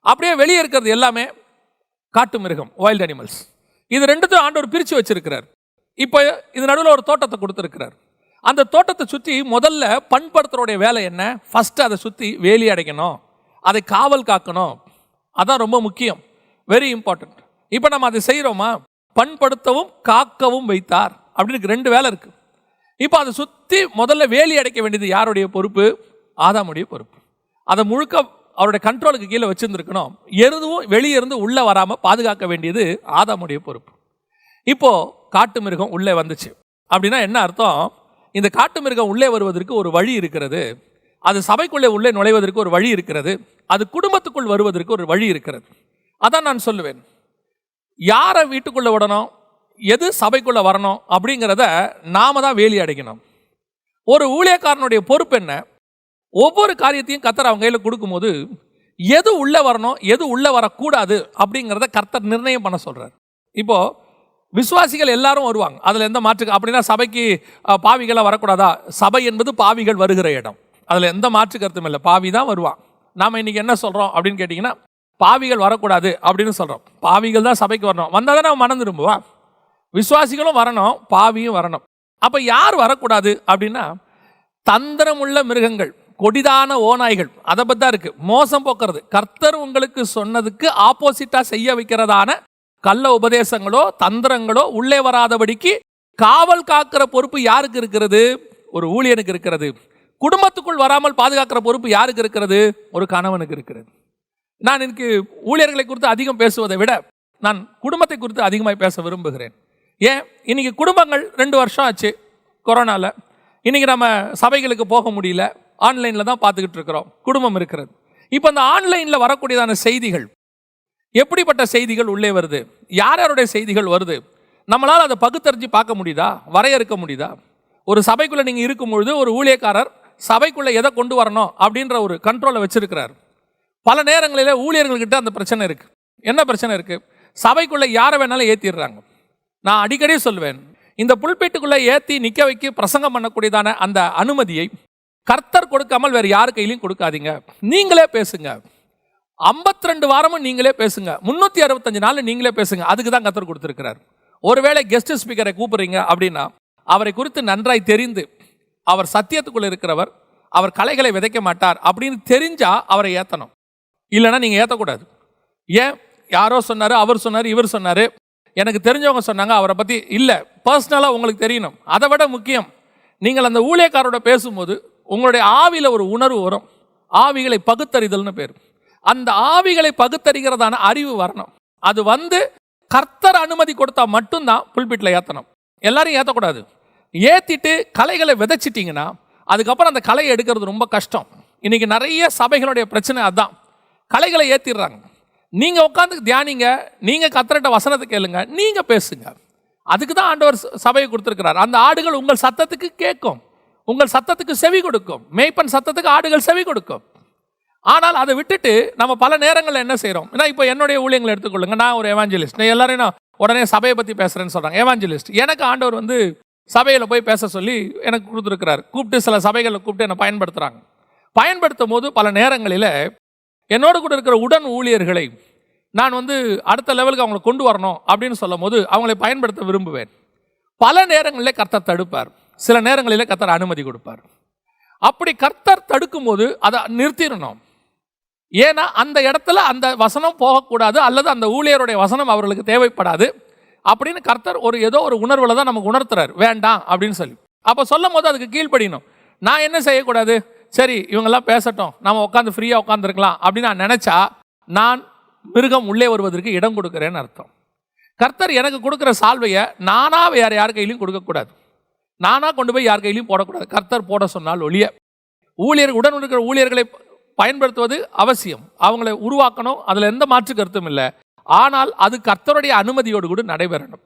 அப்படியே வெளியே இருக்கிறது எல்லாமே காட்டு மிருகம், வைல்டு அனிமல்ஸ். இது ரெண்டுத்தையும் ஆண்டவர் பிரித்து வச்சிருக்கிறார். இப்போ இது நடுவில் ஒரு தோட்டத்தை கொடுத்துருக்கிறார். அந்த தோட்டத்தை சுற்றி முதல்ல பண்படுத்துறோடைய வேலை என்ன? ஃபர்ஸ்ட் அதை சுற்றி வேலி அடைக்கணும், அதை காவல் காக்கணும். அதான் ரொம்ப முக்கியம், வெரி இம்பார்ட்டன்ட். இப்போ நம்ம அதை செய்கிறோமா? பண்படுத்தவும் காக்கவும் வைத்தார் அப்படின்னு 2 வேலை இருக்கு. இப்போ அதை சுற்றி முதல்ல வேலி அடைக்க வேண்டியது யாருடைய பொறுப்பு? ஆதாமுடைய பொறுப்பு. அதை முழுக்க அவருடைய கண்ட்ரோலுக்கு கீழே வச்சிருந்துருக்கணும். எதுவும் வெளியே இருந்து உள்ளே வராமல் பாதுகாக்க வேண்டியது ஆதாமுடைய பொறுப்பு. இப்போ காட்டு மிருகம் உள்ளே வந்துச்சு அப்படின்னா என்ன அர்த்தம்? இந்த காட்டு மிருகம் உள்ளே வருவதற்கு ஒரு வழி இருக்கிறது, அது சபைக்குள்ளே உள்ளே நுழைவதற்கு ஒரு வழி இருக்கிறது, அது குடும்பத்துக்குள் வருவதற்கு ஒரு வழி இருக்கிறது. அதான் நான் சொல்லுவேன், யாரை வீட்டுக்குள்ளே விடணும், எது சபைக்குள்ள வரணும் அப்படிங்கிறத நாம தான் வேலி அடைக்கணும். ஒரு ஊழியக்காரனுடைய பொறுப்பு என்ன? ஒவ்வொரு காரியத்தையும் கர்த்தர் அவங்க கையில் கொடுக்கும்போது எது உள்ள வரணும், எது உள்ள வரக்கூடாது அப்படிங்கிறத கர்த்தர் நிர்ணயம் பண்ண சொல்றார். இப்போ விசுவாசிகள் எல்லாரும் வருவாங்க, அதில் எந்த மாற்று. அப்படின்னா சபைக்கு பாவிகளாக வரக்கூடாதா? சபை என்பது பாவிகள் வருகிற இடம், அதில் எந்த மாற்று கருத்தும் இல்லை. பாவி தான் வருவான், நாம் இன்னைக்கு என்ன சொல்கிறோம் அப்படின்னு கேட்டிங்கன்னா, பாவிகள் வரக்கூடாது அப்படின்னு சொல்கிறோம். பாவிகள் தான் சபைக்கு வரணும். வந்தால் தான் நம்ம மனம் திரும்புவா. விசுவாசிகளும் வரணும், பாவியும் வரணும். அப்போ யார் வரக்கூடாது அப்படின்னா, தந்திரமுள்ள மிருகங்கள், கொடிதான ஓநாய்கள், அதை பற்றி தான் இருக்குது. மோசம் போக்குறது, கர்த்தர் உங்களுக்கு சொன்னதுக்கு ஆப்போசிட்டாக செய்ய வைக்கிறதான கள்ள உபதேசங்களோ தந்திரங்களோ உள்ளே வராதபடிக்கு காவல் காக்கிற பொறுப்பு யாருக்கு இருக்கிறது? ஒரு ஊழியனுக்கு இருக்கிறது. குடும்பத்துக்குள் வராமல் பாதுகாக்கிற பொறுப்பு யாருக்கு இருக்கிறது? ஒரு கணவனுக்கு இருக்கிறது. நான் எனக்கு ஊழியர்களை குறித்து அதிகம் பேசுவதை விட நான் குடும்பத்தை குறித்து அதிகமாக பேச விரும்புகிறேன். ஏன், இன்னைக்கு குடும்பங்கள் 2 வருஷம் ஆச்சு கொரோனாவில். இன்னைக்கு நம்ம சபைகளுக்கு போக முடியல, ஆன்லைனில் தான் பார்த்துக்கிட்டு இருக்கிறோம். குடும்பம் இருக்கிறது. இப்போ அந்த ஆன்லைனில் வரக்கூடியதான செய்திகள், எப்படிப்பட்ட செய்திகள் உள்ளே வருது, யாருடைய செய்திகள் வருது, நம்மளால் அதை பகுத்தறிஞ்சு பார்க்க முடியுதா, வரையறுக்க முடியுதா? ஒரு சபைக்குள்ளே நீங்கள் இருக்கும்பொழுது ஒரு ஊழியக்காரர் சபைக்குள்ளே எதை கொண்டு வரணும் அப்படின்ற ஒரு கண்ட்ரோலை வச்சிருக்கிறார். பல நேரங்களில் ஊழியர்கள்கிட்ட அந்த பிரச்சனை இருக்குது. என்ன பிரச்சனை இருக்குது? சபைக்குள்ளே யாரை வேணாலும் ஏற்றிடுறாங்க. நான் அடிக்கடி சொல்வேன், இந்த புல்பீட்டுக்குள்ளே ஏற்றி நிற்க வைக்க பிரசங்கம் பண்ணக்கூடியதான அந்த அனுமதியை கர்த்தர் கொடுக்காமல் வேறு யார் கையிலையும் கொடுக்காதீங்க. நீங்களே பேசுங்க. 52 வாரமும் நீங்களே பேசுங்க. 365 நாள் நீங்களே பேசுங்க. அதுக்கு தான் கர்த்தர் கொடுத்துருக்கிறார். ஒருவேளை கெஸ்ட் ஸ்பீக்கரை கூப்பிடுறீங்க அப்படின்னா அவரை குறித்து நன்றாய் தெரிந்து, அவர் சத்தியத்துக்குள்ள இருக்கிறவர், அவர் கலைகளை விதைக்க மாட்டார் அப்படின்னு தெரிஞ்சா அவரை ஏற்றணும். இல்லைன்னா நீங்கள் ஏற்றக்கூடாது. ஏன், யாரோ சொன்னார், அவர் சொன்னார், இவர் சொன்னார், எனக்கு தெரிஞ்சவங்க சொன்னாங்க, அவரை பற்றி இல்லை, பர்சனலாக உங்களுக்கு தெரியணும். அதை விட முக்கியம், நீங்கள் அந்த ஊழியக்காரோட பேசும்போது உங்களுடைய ஆவியில் ஒரு உணர்வு வரும். ஆவிகளை பகுத்தறிதல்னு பேர். அந்த ஆவிகளை பகுத்தறிகிறதான அறிவு வரணும். அது வந்து கர்த்தர் அனுமதி கொடுத்தா மட்டும்தான் புல்பிட்டில் ஏற்றணும். எல்லாரும் ஏற்றக்கூடாது. ஏற்றிட்டு கலைகளை விதைச்சிட்டிங்கன்னா அதுக்கப்புறம் அந்த கலையை எடுக்கிறது ரொம்ப கஷ்டம். இன்றைக்கி நிறைய சபைகளுடைய பிரச்சனை அதுதான். கலைகளை ஏற்றிடுறாங்க. நீங்கள் உட்காந்து தியானிங்க, நீங்கள் கர்த்தர்ட்ட வசனத்தை கேளுங்க, நீங்கள் பேசுங்க. அதுக்கு தான் ஆண்டவர் சபையை கொடுத்துருக்கிறார். அந்த ஆடுகள் உங்கள் சத்தத்துக்கு கேட்கும், உங்கள் சத்தத்துக்கு செவி கொடுக்கும். மேய்ப்பன் சத்தத்துக்கு ஆடுகள் செவி கொடுக்கும். ஆனால் அதை விட்டுட்டு நம்ம பல நேரங்களில் என்ன செய்கிறோம்? ஏன்னா இப்போ என்னுடைய ஊழியங்களை எடுத்துக்கொள்ளுங்க. நான் ஒரு எவாஞ்சலிஸ்ட். நான் எல்லாரையும் நான் உடனே சபையை பற்றி பேசுகிறேன்னு சொல்கிறாங்க. எவாஞ்சலிஸ்ட். எனக்கு ஆண்டவர் வந்து சபையில் போய் பேச சொல்லி எனக்கு கொடுத்துருக்கிறார். கூப்பிட்டு சில சபைகளில் கூப்பிட்டு என்னை பயன்படுத்துகிறாங்க. பயன்படுத்தும் போது பல நேரங்களில் என்னோடு கூட இருக்கிற உடன் ஊழியர்களை நான் வந்து அடுத்த லெவலுக்கு அவங்களை கொண்டு வரணும் அப்படின்னு சொல்லும் போது அவங்களை பயன்படுத்த விரும்புவேன். பல நேரங்களில் கர்த்தர் தடுப்பார், சில நேரங்களில் கர்த்தர் அனுமதி கொடுப்பார். அப்படி கர்த்தர் தடுக்கும் போது அதை நிறுத்திடணும். ஏன்னா அந்த இடத்துல அந்த வசனம் போகக்கூடாது, அல்லது அந்த ஊழியருடைய வசனம் அவர்களுக்கு தேவைப்படாது அப்படின்னு கர்த்தர் ஏதோ ஒரு உணர்வில் தான் நமக்கு உணர்த்துறார், வேண்டாம் அப்படின்னு சொல்லி. அப்போ சொல்லும் போது அதுக்கு கீழ்ப்படியணும். நான் என்ன செய்யக்கூடாது? சரி, இவங்கெல்லாம் பேசட்டும், நம்ம உட்காந்து ஃப்ரீயாக உட்காந்துருக்கலாம் அப்படின்னு நான் நினச்சா நான் மிருகம் உள்ளே வருவதற்கு இடம் கொடுக்குறேன்னு அர்த்தம். கர்த்தர் எனக்கு கொடுக்குற சால்வையை நானாக வேறு யார் கையிலையும் கொடுக்கக்கூடாது, நானாக கொண்டு போய் யார் கையிலையும் போடக்கூடாது. கர்த்தர் போட சொன்னால் ஒழிய. உடன் இருக்கிற ஊழியர்களை பயன்படுத்துவது அவசியம், அவங்களை உருவாக்கணும், அதில் எந்த மாற்று கருத்தும் இல்லை. ஆனால் அது கர்த்தருடைய அனுமதியோடு கூட நடைபெறணும்.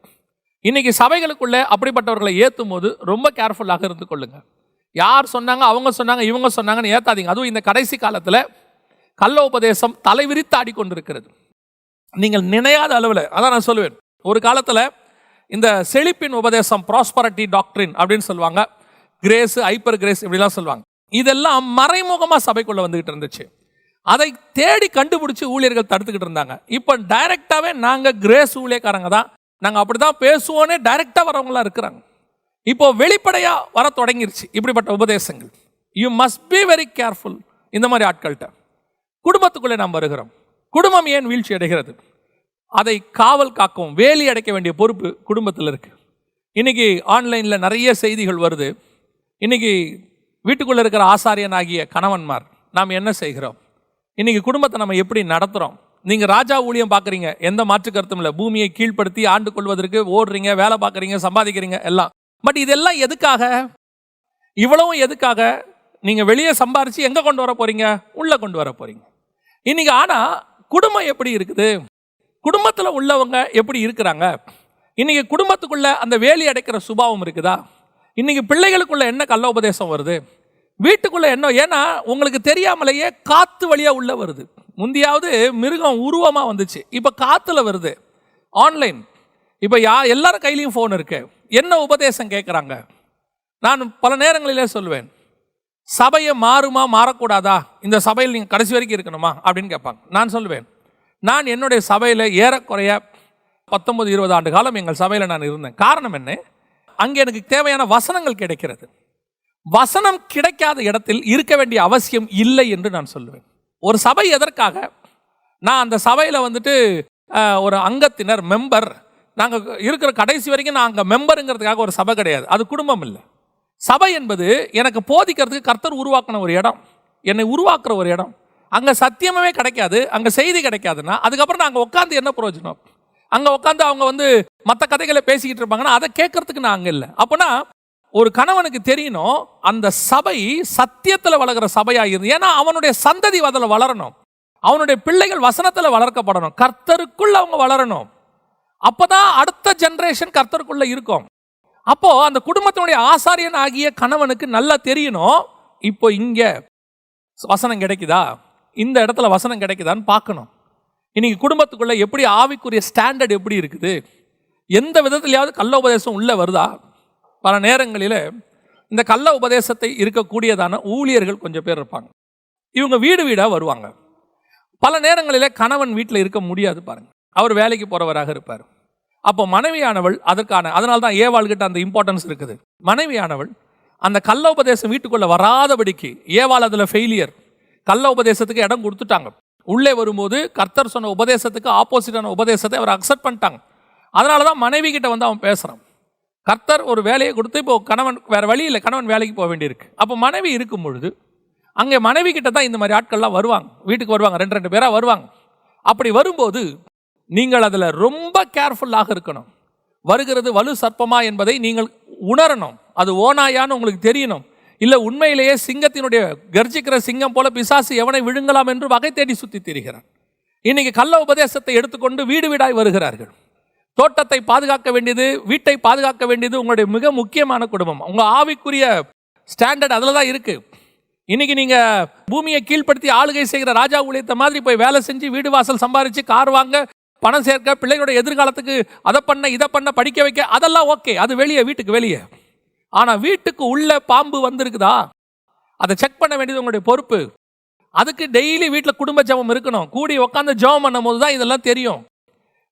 இன்னைக்கு சபைகளுக்குள்ளே அப்படிப்பட்டவர்களை ஏற்றும் போது ரொம்ப கேர்ஃபுல்லாக இருந்து கொள்ளுங்க. யார் சொன்னாங்க, அவங்க சொன்னாங்க, இவங்க சொன்னாங்கன்னு ஏற்றாதீங்க. அதுவும் இந்த கடைசி காலத்தில் கள்ள உபதேசம் தலைவிரித்து ஆடிக்கொண்டிருக்கிறது. நீங்கள் நினையாத அளவில், அதான் நான் சொல்லுவேன், ஒரு காலத்தில் இந்த செழிப்பின் உபதேசம், ப்ராஸ்பரிட்டி டாக்ட்ரின் அப்படின்னு சொல்லுவாங்க, கிரேஸ், ஹைப்பர் கிரேஸ் இப்படிலாம் சொல்லுவாங்க. இதெல்லாம் மறைமுகமாக சபைக்குள்ளே வந்துக்கிட்டு இருந்துச்சு. அதை தேடி கண்டுபிடிச்சி ஊழியர்கள் தடுத்துக்கிட்டு இருந்தாங்க. இப்போ டைரெக்டாகவே நாங்கள் கிரேஸ் ஊழியக்காரங்க தான், நாங்கள் அப்படி தான் பேசுவோன்னே டைரெக்டாக வரவங்களாம் இருக்கிறாங்க. இப்போ வெளிப்படையாக வர தொடங்கிருச்சு இப்படிப்பட்ட உபதேசங்கள். You must be very careful. இந்த மாதிரி ஆட்கள்கிட்ட குடும்பத்துக்குள்ளே நாம் வருகிறோம். குடும்பம் ஏன் வீழ்ச்சி அடைகிறது? அதை காவல் காக்கவும் வேலி அடைக்க வேண்டிய பொறுப்பு குடும்பத்தில் இருக்குது. இன்றைக்கி ஆன்லைனில் நிறைய செய்திகள் வருது. இன்றைக்கி வீட்டுக்குள்ளே இருக்கிற ஆசாரியனாகிய கணவன்மார் நாம் என்ன செய்கிறோம்? இன்றைக்கி குடும்பத்தை நம்ம எப்படி நடத்துகிறோம்? நீங்கள் ராஜா ஊழியம் பார்க்குறீங்க, எந்த மாற்று கருத்தும் இல்லை. பூமியை கீழ்ப்படுத்தி ஆண்டு கொள்வதற்கு ஓடுறீங்க, வேலை பார்க்குறீங்க, சம்பாதிக்கிறீங்க எல்லாம். பட் இதெல்லாம் எதுக்காக? இவ்வளவும் எதுக்காக? நீங்கள் வெளியே சம்பாரித்து எங்கே கொண்டு வர போகிறீங்க? உள்ளே கொண்டு வர போகிறீங்க. இன்றைக்கி ஆனால் குடும்பம் எப்படி இருக்குது? குடும்பத்தில் உள்ளவங்க எப்படி இருக்கிறாங்க? இன்றைக்கி குடும்பத்துக்குள்ளே அந்த வேலி அடைக்கிற சுபாவம் இருக்குதா? இன்றைக்கி பிள்ளைகளுக்குள்ளே என்ன கள்ள உபதேசம் வருது? வீட்டுக்குள்ளே என்ன? ஏன்னா உங்களுக்கு தெரியாமலேயே காற்று வழியாக உள்ளே வருது. முந்தியாவது மிருகம் உருவமாக வந்துச்சு, இப்போ காற்றுல வருது. ஆன்லைன். இப்போ எல்லாரும் கையிலையும் ஃபோன் இருக்கு. என்ன உபதேசம் கேட்குறாங்க? நான் பல நேரங்களிலே சொல்வேன், சபையை மாறுமா மாறக்கூடாதா, இந்த சபையில் நீங்கள் கடைசி வரைக்கும் இருக்கணுமா அப்படின்னு கேட்பாங்க. நான் சொல்லுவேன், நான் என்னுடைய சபையில் ஏறக்குறைய 19-20 ஆண்டு காலம் எங்கள் சபையில் நான் இருந்தேன். காரணம் என்ன? அங்கே எனக்கு தேவையான வசனங்கள் கிடைக்கிறது. வசனம் கிடைக்காத இடத்தில் இருக்க வேண்டிய அவசியம் இல்லை என்று நான் சொல்லுவேன். ஒரு சபை எதற்காக? நான் அந்த சபையில் வந்துட்டு ஒரு அங்கத்தினர், மெம்பர், நாங்கள் இருக்கிற கடைசி வரைக்கும் நான் அங்கே மெம்பருங்கிறதுக்காக ஒரு சபை கிடையாது. அது குடும்பம் இல்லை. சபை என்பது எனக்கு போதிக்கிறதுக்கு கர்த்தர் உருவாக்கின ஒரு இடம், என்னை உருவாக்குற ஒரு இடம். அங்கே சத்தியமே கிடைக்காது, அங்கே செய்தி கிடைக்காதுன்னா அதுக்கப்புறம் நான் அங்கே உட்காந்து என்ன பிரயோஜனம்? அங்கே உட்காந்து அவங்க மற்ற கதைகளை பேசிக்கிட்டு இருப்பாங்கன்னா அதை கேட்கறதுக்கு நான் அங்கே இல்லை. அப்போனா ஒரு கணவனுக்கு தெரியணும், அந்த சபை சத்தியத்தில் வளர்கிற சபையாக இருந்து, ஏன்னா அவனுடைய சந்ததி அதில் வளரணும், அவனுடைய பிள்ளைகள் வசனத்தில் வளர்க்கப்படணும், கர்த்தருக்குள்ள அவங்க வளரணும். அப்போதான் அடுத்த ஜெனரேஷன் கர்த்தருக்குள்ள இருக்கும். அப்போ அந்த குடும்பத்தினுடைய ஆசாரியன் ஆகிய கணவனுக்கு நல்லா தெரியணும், இப்போ இங்க வசனம் கிடைக்குதா, இந்த இடத்துல வசனம் கிடைக்குதான்னு பார்க்கணும். இன்னைக்கு குடும்பத்துக்குள்ள எப்படி ஆவிக்குரிய ஸ்டாண்டர்ட் எப்படி இருக்குது, எந்த விதத்திலையாவது கள்ள உபதேசம் உள்ள வருதா? பல நேரங்களில் இந்த கள்ள உபதேசத்தை இருக்கக்கூடியதான ஊழியர்கள் கொஞ்சம் பேர் இருப்பாங்க. இவங்க வீடு வீடாக வருவாங்க. பல நேரங்களில் கணவன் வீட்டில் இருக்க முடியாது பாருங்க, அவர் வேலைக்கு போறவராக இருப்பார். அப்போ மனைவியானவள் அதனால தான் ஏவாள்கிட்ட அந்த இம்பார்ட்டன்ஸ் இருக்குது. மனைவியானவள் அந்த கள்ள உபதேசம் வீட்டுக்குள்ள வராதபடிக்கு, ஏவாள் அதில் ஃபெயிலியர், கள்ள உபதேசத்துக்கு இடம் கொடுத்துட்டாங்க. உள்ளே வரும்போது கர்த்தர் சொன்ன உபதேசத்துக்கு ஆப்போசிட்டான உபதேசத்தை அவர் அக்செப்ட் பண்ணிட்டாங்க. அதனால தான் மனைவி கிட்ட அவன் பேசுகிறான். கர்த்தர் ஒரு வேலையை கொடுத்து இப்போ கணவன் வேறு வழி இல்லை, கணவன் வேலைக்கு போக வேண்டியிருக்கு. அப்போ மனைவி இருக்கும் பொழுது அங்கே மனைவி கிட்ட தான் இந்த மாதிரி ஆட்கள்லாம் வருவாங்க, வீட்டுக்கு வருவாங்க, 2 பேராக வருவாங்க. அப்படி வரும்போது நீங்கள் அதில் ரொம்ப கேர்ஃபுல்லாக இருக்கணும். வருகிறது வலு சர்ப்பமா என்பதை நீங்கள் உணரணும். அது ஓனாயான்னு உங்களுக்கு தெரியணும். இல்லை உண்மையிலேயே சிங்கத்தினுடைய கர்ஜிக்கிற சிங்கம் போல பிசாசு எவனை விழுங்கலாம் என்று வகை தேடி சுற்றி திரிகிறான். இன்னைக்கு கள்ள உபதேசத்தை எடுத்துக்கொண்டு வீடு வீடாய் வருகிறார்கள். தோட்டத்தை பாதுகாக்க வேண்டியது, வீட்டை பாதுகாக்க வேண்டியது உங்களுடைய மிக முக்கியமான குடும்பம். உங்கள் ஆவிக்குரிய ஸ்டாண்டர்ட் அதில் தான் இருக்குது. இன்னைக்கு நீங்கள் பூமியை கீழ்ப்படுத்தி ஆளுகை செய்கிற ராஜா ஊழியத்தை மாதிரி போய் வேலை செஞ்சு வீடு வாசல் சம்பாரித்து கார் வாங்க, பணம் சேர்க்க, பிள்ளைகளோட எதிர்காலத்துக்கு அதை பண்ண இதை பண்ண படிக்க வைக்க, அதெல்லாம் ஓகே, அது வெளியே, வீட்டுக்கு வெளியே. ஆனால் வீட்டுக்கு உள்ள பாம்பு வந்திருக்குதா, அதை செக் பண்ண வேண்டியது உங்களுடைய பொறுப்பு. அதுக்கு டெய்லி வீட்டில் குடும்ப ஜபம் இருக்கணும். கூடி உட்காந்து ஜபம் பண்ணும் போது தான் இதெல்லாம் தெரியும்.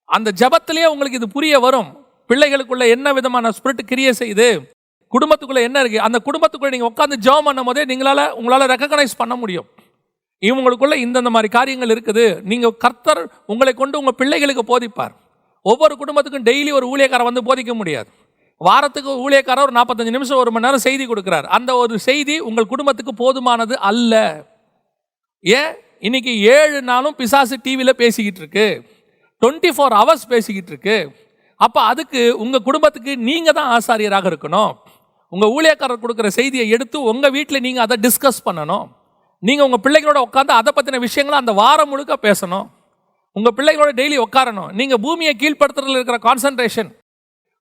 அந்த ஜபத்திலேயே உங்களுக்கு இது புரிய வரும். பிள்ளைகளுக்குள்ள என்ன விதமான ஸ்பிரிட் கிரியை செய்யுது, குடும்பத்துக்குள்ள என்ன இருக்கு, அந்த குடும்பத்துக்குள்ள நீங்கள் உட்காந்து ஜபம் பண்ணும் போதே உங்களால் ரெக்கக்னைஸ் பண்ண முடியும். இவங்களுக்குள்ள இந்த மாதிரி காரியங்கள் இருக்குது. நீங்கள் கர்த்தர் உங்களை கொண்டு உங்கள் பிள்ளைகளுக்கு போதிப்பார். ஒவ்வொரு குடும்பத்துக்கும் டெய்லி ஒரு ஊழியக்காரர் வந்து போதிக்க முடியாது. வாரத்துக்கு ஊழியக்காரர் ஒரு 45 நிமிஷம் 1 மணி நேரம் செய்தி கொடுக்குறார். அந்த ஒரு செய்தி உங்கள் குடும்பத்துக்கு போதுமானது அல்ல. ஏன் இன்னைக்கு 7 நாளும் பிசாசு டிவியில் பேசிக்கிட்டு இருக்கு, 24 hours பேசிக்கிட்டு இருக்கு. அப்போ அதுக்கு உங்கள் குடும்பத்துக்கு நீங்கள் தான் ஆசாரியராக இருக்கணும். உங்கள் ஊழியக்காரர் கொடுக்குற செய்தியை எடுத்து உங்கள் வீட்டில் நீங்கள் அதை டிஸ்கஸ் பண்ணணும். நீங்கள் உங்கள் பிள்ளைகளோட உட்காந்து அதை பற்றின விஷயங்களை அந்த வாரம் முழுக்க பேசணும். உங்கள் பிள்ளைகளோட டெய்லி உட்காரணும். நீங்கள் பூமியை கீழ்ப்படுத்துறதுல இருக்கிற கான்சன்ட்ரேஷன்,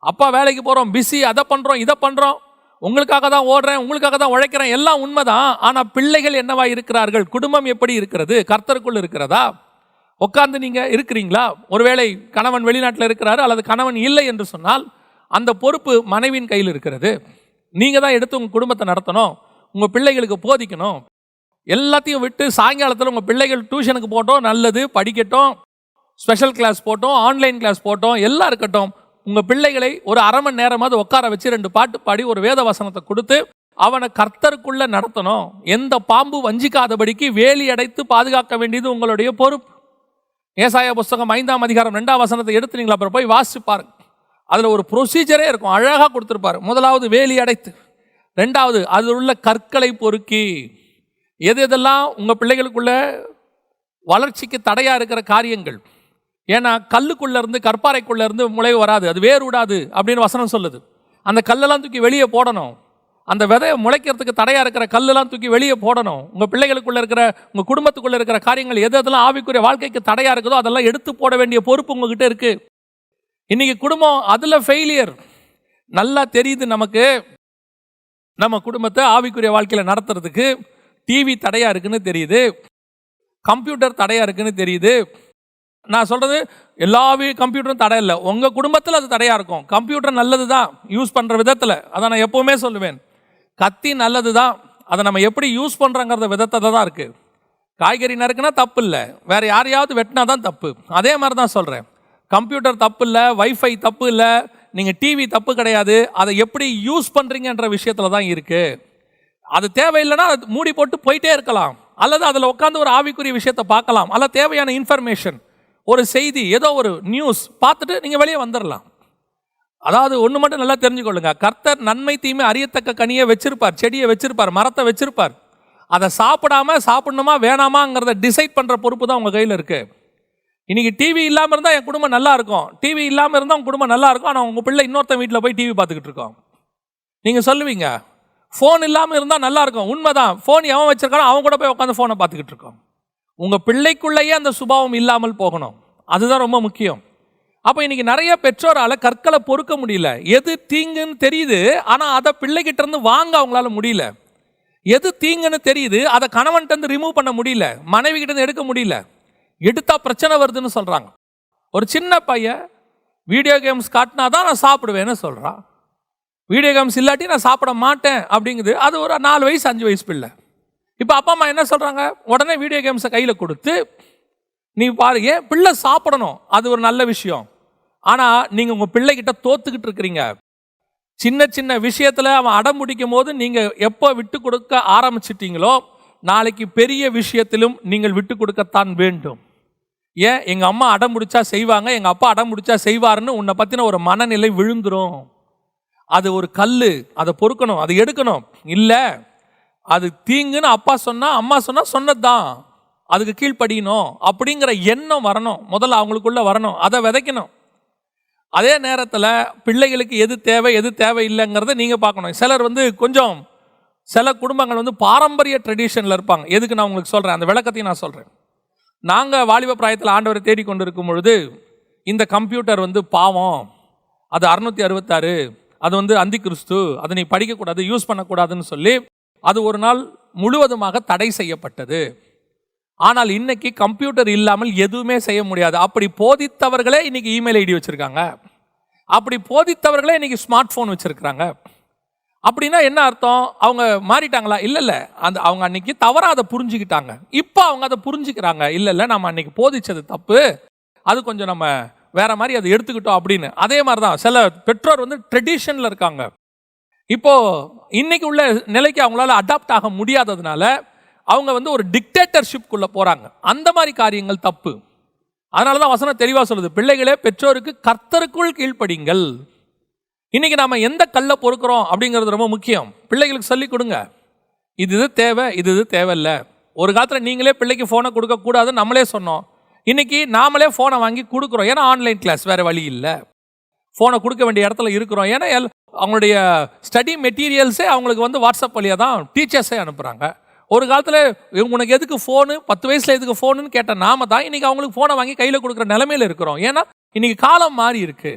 அப்பா வேலைக்கு போகிறோம், பிஸி, அதை பண்ணுறோம் இதை பண்ணுறோம், உங்களுக்காக தான் ஓடுறேன், உங்களுக்காக தான் உழைக்கிறேன், எல்லாம் உண்மைதான். ஆனால் பிள்ளைகள் என்னவா இருக்கிறார்கள், குடும்பம் எப்படி இருக்கிறது, கர்த்தருக்குள் இருக்கிறதா? உட்காந்து நீங்கள் இருக்கிறீங்களா? ஒருவேளை கணவன் வெளிநாட்டில் இருக்கிறாரு அல்லது கணவன் இல்லை என்று சொன்னால் அந்த பொறுப்பு மனைவியின் கையில் இருக்கிறது. நீங்கள் தான் எடுத்து உங்கள் குடும்பத்தை நடத்தணும், உங்கள் பிள்ளைகளுக்கு போதிக்கணும். எல்லாத்தையும் விட்டு சாயங்காலத்தில் உங்கள் பிள்ளைகள் டியூஷனுக்கு போட்டோம், நல்லது, படிக்கட்டும், ஸ்பெஷல் கிளாஸ் போட்டோம், ஆன்லைன் கிளாஸ் போட்டோம், எல்லாம் இருக்கட்டும். உங்கள் பிள்ளைகளை ஒரு 1/2 மணி நேரமாவது உட்கார வச்சு 2 பாட்டு பாடி ஒரு வேத வசனத்தை கொடுத்து அவனை கர்த்தருக்குள்ள நடத்தணும். எந்த பாம்பு வஞ்சிக்காதபடிக்கு வேலி அடைத்து பாதுகாக்க வேண்டியது உங்களுடைய பொறுப்பு. ஏசாயா புஸ்தகம் 5ஆம் அதிகாரம் 2ஆம் வசனத்தை எடுத்துனீங்களா, அப்புறம் போய் வாசிச்சு பாருங்க. அதில் ஒரு ப்ரொசீஜரே இருக்கும், அழகாக கொடுத்துருப்பாரு. முதலாவது வேலி அடைத்து, 2வது அதில் உள்ள கற்களை பொறுக்கி, எதெல்லாம் உங்கள் பிள்ளைகளுக்குள்ள வளர்ச்சிக்கு தடையாக இருக்கிற காரியங்கள். ஏன்னா கல்லுக்குள்ளே இருந்து, கற்பாறைக்குள்ளே இருந்து முளைவு வராது, அது வேர் விடாது அப்படின்னு வசனம் சொல்லுது. அந்த கல்லெல்லாம் தூக்கி வெளியே போடணும். அந்த விதையை முளைக்கிறதுக்கு தடையாக இருக்கிற கல்லெல்லாம் தூக்கி வெளியே போடணும். உங்கள் பிள்ளைகளுக்குள்ளே இருக்கிற, உங்கள் குடும்பத்துக்குள்ளே இருக்கிற காரியங்கள் எதெல்லாம் ஆவிக்குரிய வாழ்க்கைக்கு தடையாக இருக்குதோ அதெல்லாம் எடுத்து போட வேண்டிய பொறுப்பு உங்ககிட்ட இருக்குது. இன்றைக்கி குடும்பம் அதில் ஃபெயிலியர் நல்லா தெரியுது நமக்கு. நம்ம குடும்பத்தை ஆவிக்குரிய வாழ்க்கையில் நடத்துறதுக்கு டிவி தடையாக இருக்குன்னு தெரியுது, கம்ப்யூட்டர் தடையாக இருக்குன்னு தெரியுது. நான் சொல்கிறது எல்லா கம்ப்யூட்டரும் தடை இல்லை, உங்கள் குடும்பத்தில் அது தடையாக இருக்கும். கம்ப்யூட்டர் நல்லது தான் யூஸ் பண்ணுற விதத்தில், அதை நான் எப்போவுமே சொல்லுவேன். கத்தி நல்லது தான், அதை நம்ம எப்படி யூஸ் பண்ணுறோங்கிறத விதத்தை தான் இருக்குது. காய்கறி நறுக்குனா தப்பு இல்லை, வேறு யாரையாவது வெட்டினா தான் தப்பு. அதே மாதிரி தான் சொல்கிறேன், கம்ப்யூட்டர் தப்பு இல்லை, வைஃபை தப்பு இல்லை, நீங்கள் டிவி தப்பு கிடையாது. அதை எப்படி யூஸ் பண்ணுறீங்கன்ற விஷயத்தில் தான் இருக்குது. அது தேவையில்லைன்னா அது மூடி போட்டு போயிட்டே இருக்கலாம், அல்லது அதில் உட்காந்து ஒரு ஆவிக்குரிய விஷயத்தை பார்க்கலாம், அல்ல தேவையான இன்ஃபர்மேஷன், ஒரு செய்தி, ஏதோ ஒரு நியூஸ் பார்த்துட்டு நீங்கள் வெளியே வந்துடலாம். அதாவது ஒன்று மட்டும் நல்லா தெரிஞ்சுக்கொள்ளுங்க, கர்த்தர் நன்மை தீமை அறியத்தக்க கனியை வச்சிருப்பார், செடியை வச்சிருப்பார், மரத்தை வச்சிருப்பார். அதை சாப்பிடாம சாப்பிடணுமா வேணாமாங்கிறத டிசைட் பண்ணுற பொறுப்பு தான் உங்கள் கையில் இருக்குது. இன்றைக்கி டிவி இல்லாமல் இருந்தால் என் குடும்பம் நல்லா இருக்கும், டிவி இல்லாமல் இருந்தால் உங்கள் குடும்பம் நல்லா இருக்கும், ஆனால் உங்கள் பிள்ளை இன்னொருத்த வீட்டில் போய் டிவி பார்த்துக்கிட்டு இருக்கோம். நீங்கள் சொல்லுவீங்க ஃபோன் இல்லாமல் இருந்தால் நல்லா இருக்கும். உண்மைதான், ஃபோன் எவன் வச்சிருக்கானோ அவன் கூட போய் உட்காந்து ஃபோனை பார்த்துக்கிட்டு இருக்கோம். உங்கள் பிள்ளைக்குள்ளேயே அந்த சுபாவம் இல்லாமல் போகணும், அதுதான் ரொம்ப முக்கியம். அப்போ இன்றைக்கி நிறைய பெற்றோரால் கற்களை பொறுக்க முடியல. எது தீங்குன்னு தெரியுது, ஆனால் அதை பிள்ளைகிட்ட இருந்து வாங்க அவங்களால முடியல. எது தீங்குன்னு தெரியுது, அதை கணவன்கிட்ட ரிமூவ் பண்ண முடியல, மனைவி கிட்ட எடுக்க முடியல. எடுத்தா பிரச்சனை வருதுன்னு சொல்றாங்க. ஒரு சின்ன பையன் வீடியோ கேம்ஸ் காட்டினா தான் நான் சாப்பிடுவேன்னு சொல்றான். வீடியோ கேம்ஸ் இல்லாட்டி நான் சாப்பிட மாட்டேன் அப்படிங்குது. அது ஒரு 4 வயசு 5 வயசு பிள்ளை. இப்போ அப்பா அம்மா என்ன சொல்றாங்க, உடனே வீடியோ கேம்ஸை கையில் கொடுத்து நீ பாரு, ஏன் பிள்ளை சாப்பிடணும், அது ஒரு நல்ல விஷயம். ஆனால் நீங்கள் உங்கள் பிள்ளைகிட்ட தோத்துக்கிட்டு இருக்கிறீங்க. சின்ன சின்ன விஷயத்தில் அவன் அடம் பிடிக்கும் போது நீங்கள் எப்போ விட்டு கொடுக்க ஆரம்பிச்சிட்டீங்களோ, நாளைக்கு பெரிய விஷயத்திலும் நீங்கள் விட்டு கொடுக்கத்தான் வேண்டும். ஏன், எங்கள் அம்மா அடம் பிடிச்சா செய்வாங்க, எங்கள் அப்பா அடம் பிடிச்சா செய்வாருன்னு உன்னை பற்றின ஒரு மனநிலை விழுந்துரும். அது ஒரு கல், அதை பொறுக்கணும், அதை எடுக்கணும். இல்லை அது தீங்குன்னு அப்பா சொன்னா அம்மா சொன்னா சொன்னது தான், அதுக்கு கீழ்ப்படியணும் அப்படிங்கிற எண்ணம் வரணும், முதல்ல அவங்களுக்குள்ள வரணும், அதை விதைக்கணும். அதே நேரத்தில் பிள்ளைகளுக்கு எது தேவை எது தேவையில்லைங்கிறத நீங்கள் பார்க்கணும். சிலர் கொஞ்சம் சில குடும்பங்கள் பாரம்பரிய ட்ரெடிஷனில் இருப்பாங்க. எதுக்கு நான் உங்களுக்கு சொல்கிறேன், அந்த விளக்கத்தையும் நான் சொல்கிறேன். நாங்கள் வாலிப பிராயத்தில் ஆண்டவரை தேடிக்கொண்டு இருக்கும் பொழுது இந்த கம்ப்யூட்டர் பாவம், அது 666, அது அந்தி கிறிஸ்து, அதை நீ படிக்கக்கூடாது, யூஸ் பண்ணக்கூடாதுன்னு சொல்லி அது ஒரு நாள் முழுவதுமாக தடை செய்யப்பட்டது. ஆனால் இன்னைக்கு கம்ப்யூட்டர் இல்லாமல் எதுவுமே செய்ய முடியாது. அப்படி போதித்தவர்களே இன்னைக்கு இமெயில் ஐடி வச்சிருக்காங்க, அப்படி போதித்தவர்களே இன்னைக்கு ஸ்மார்ட் போன் வச்சிருக்கிறாங்க. அப்படின்னா என்ன அர்த்தம், அவங்க மாறிட்டாங்களா? இல்லை, அவங்க அன்னைக்கு தவறாக அதை புரிஞ்சுக்கிட்டாங்க, இப்போ அவங்க அதை புரிஞ்சுக்கிறாங்க. இல்லை நம்ம அன்னைக்கு போதிச்சது தப்பு, அது கொஞ்சம் நம்ம வேற மாதிரி அதை எடுத்துக்கிட்டோம் அப்படின்னு. அதே மாதிரி தான் சில பெற்றோர் ட்ரெடிஷனில் இருக்காங்க. இப்போ இன்னைக்கு உள்ள நிலைக்கு அவங்களால அடாப்ட் ஆக முடியாததுனால அவங்க ஒரு டிக்டேட்டர்ஷிப்குள்ள போறாங்க. அந்த மாதிரி காரியங்கள் தப்பு. அதனால தான் வசனம் தெளிவாக சொல்லுது, பிள்ளைகளே பெற்றோருக்கு கர்த்தருக்குள் கீழ்ப்படிங்கள். இன்னைக்கு நாம எந்த கல்லை பொறுக்கிறோம் அப்படிங்கிறது ரொம்ப முக்கியம். பிள்ளைகளுக்கு சொல்லி கொடுங்க, இது தேவை, இது தேவையில்லை. ஒரு காலத்தில் நீங்களே பிள்ளைக்கு ஃபோனை கொடுக்கக்கூடாதுன்னு நம்மளே சொன்னோம். இன்னைக்கு நாமளே ஃபோனை வாங்கி கொடுக்குறோம். ஏன்னா ஆன்லைன் கிளாஸ், வேற வழி இல்லை. ஃபோனை கொடுக்க வேண்டிய இடத்துல இருக்கிறோம். ஏன்னா அவங்களுடைய ஸ்டடி மெட்டீரியல்ஸே அவங்களுக்கு வாட்ஸ்அப் வழியாக தான் டீச்சர்ஸே அனுப்புகிறாங்க. ஒரு காலத்தில் உனக்கு எதுக்கு ஃபோனு, 10 வயசில் எதுக்கு ஃபோனுன்னு கேட்ட நாம தான் இன்னைக்கு அவங்களுக்கு ஃபோனை வாங்கி கையில் கொடுக்குற நிலைமையில் இருக்கிறோம். ஏன்னா இன்னைக்கு காலம் மாறி இருக்கு.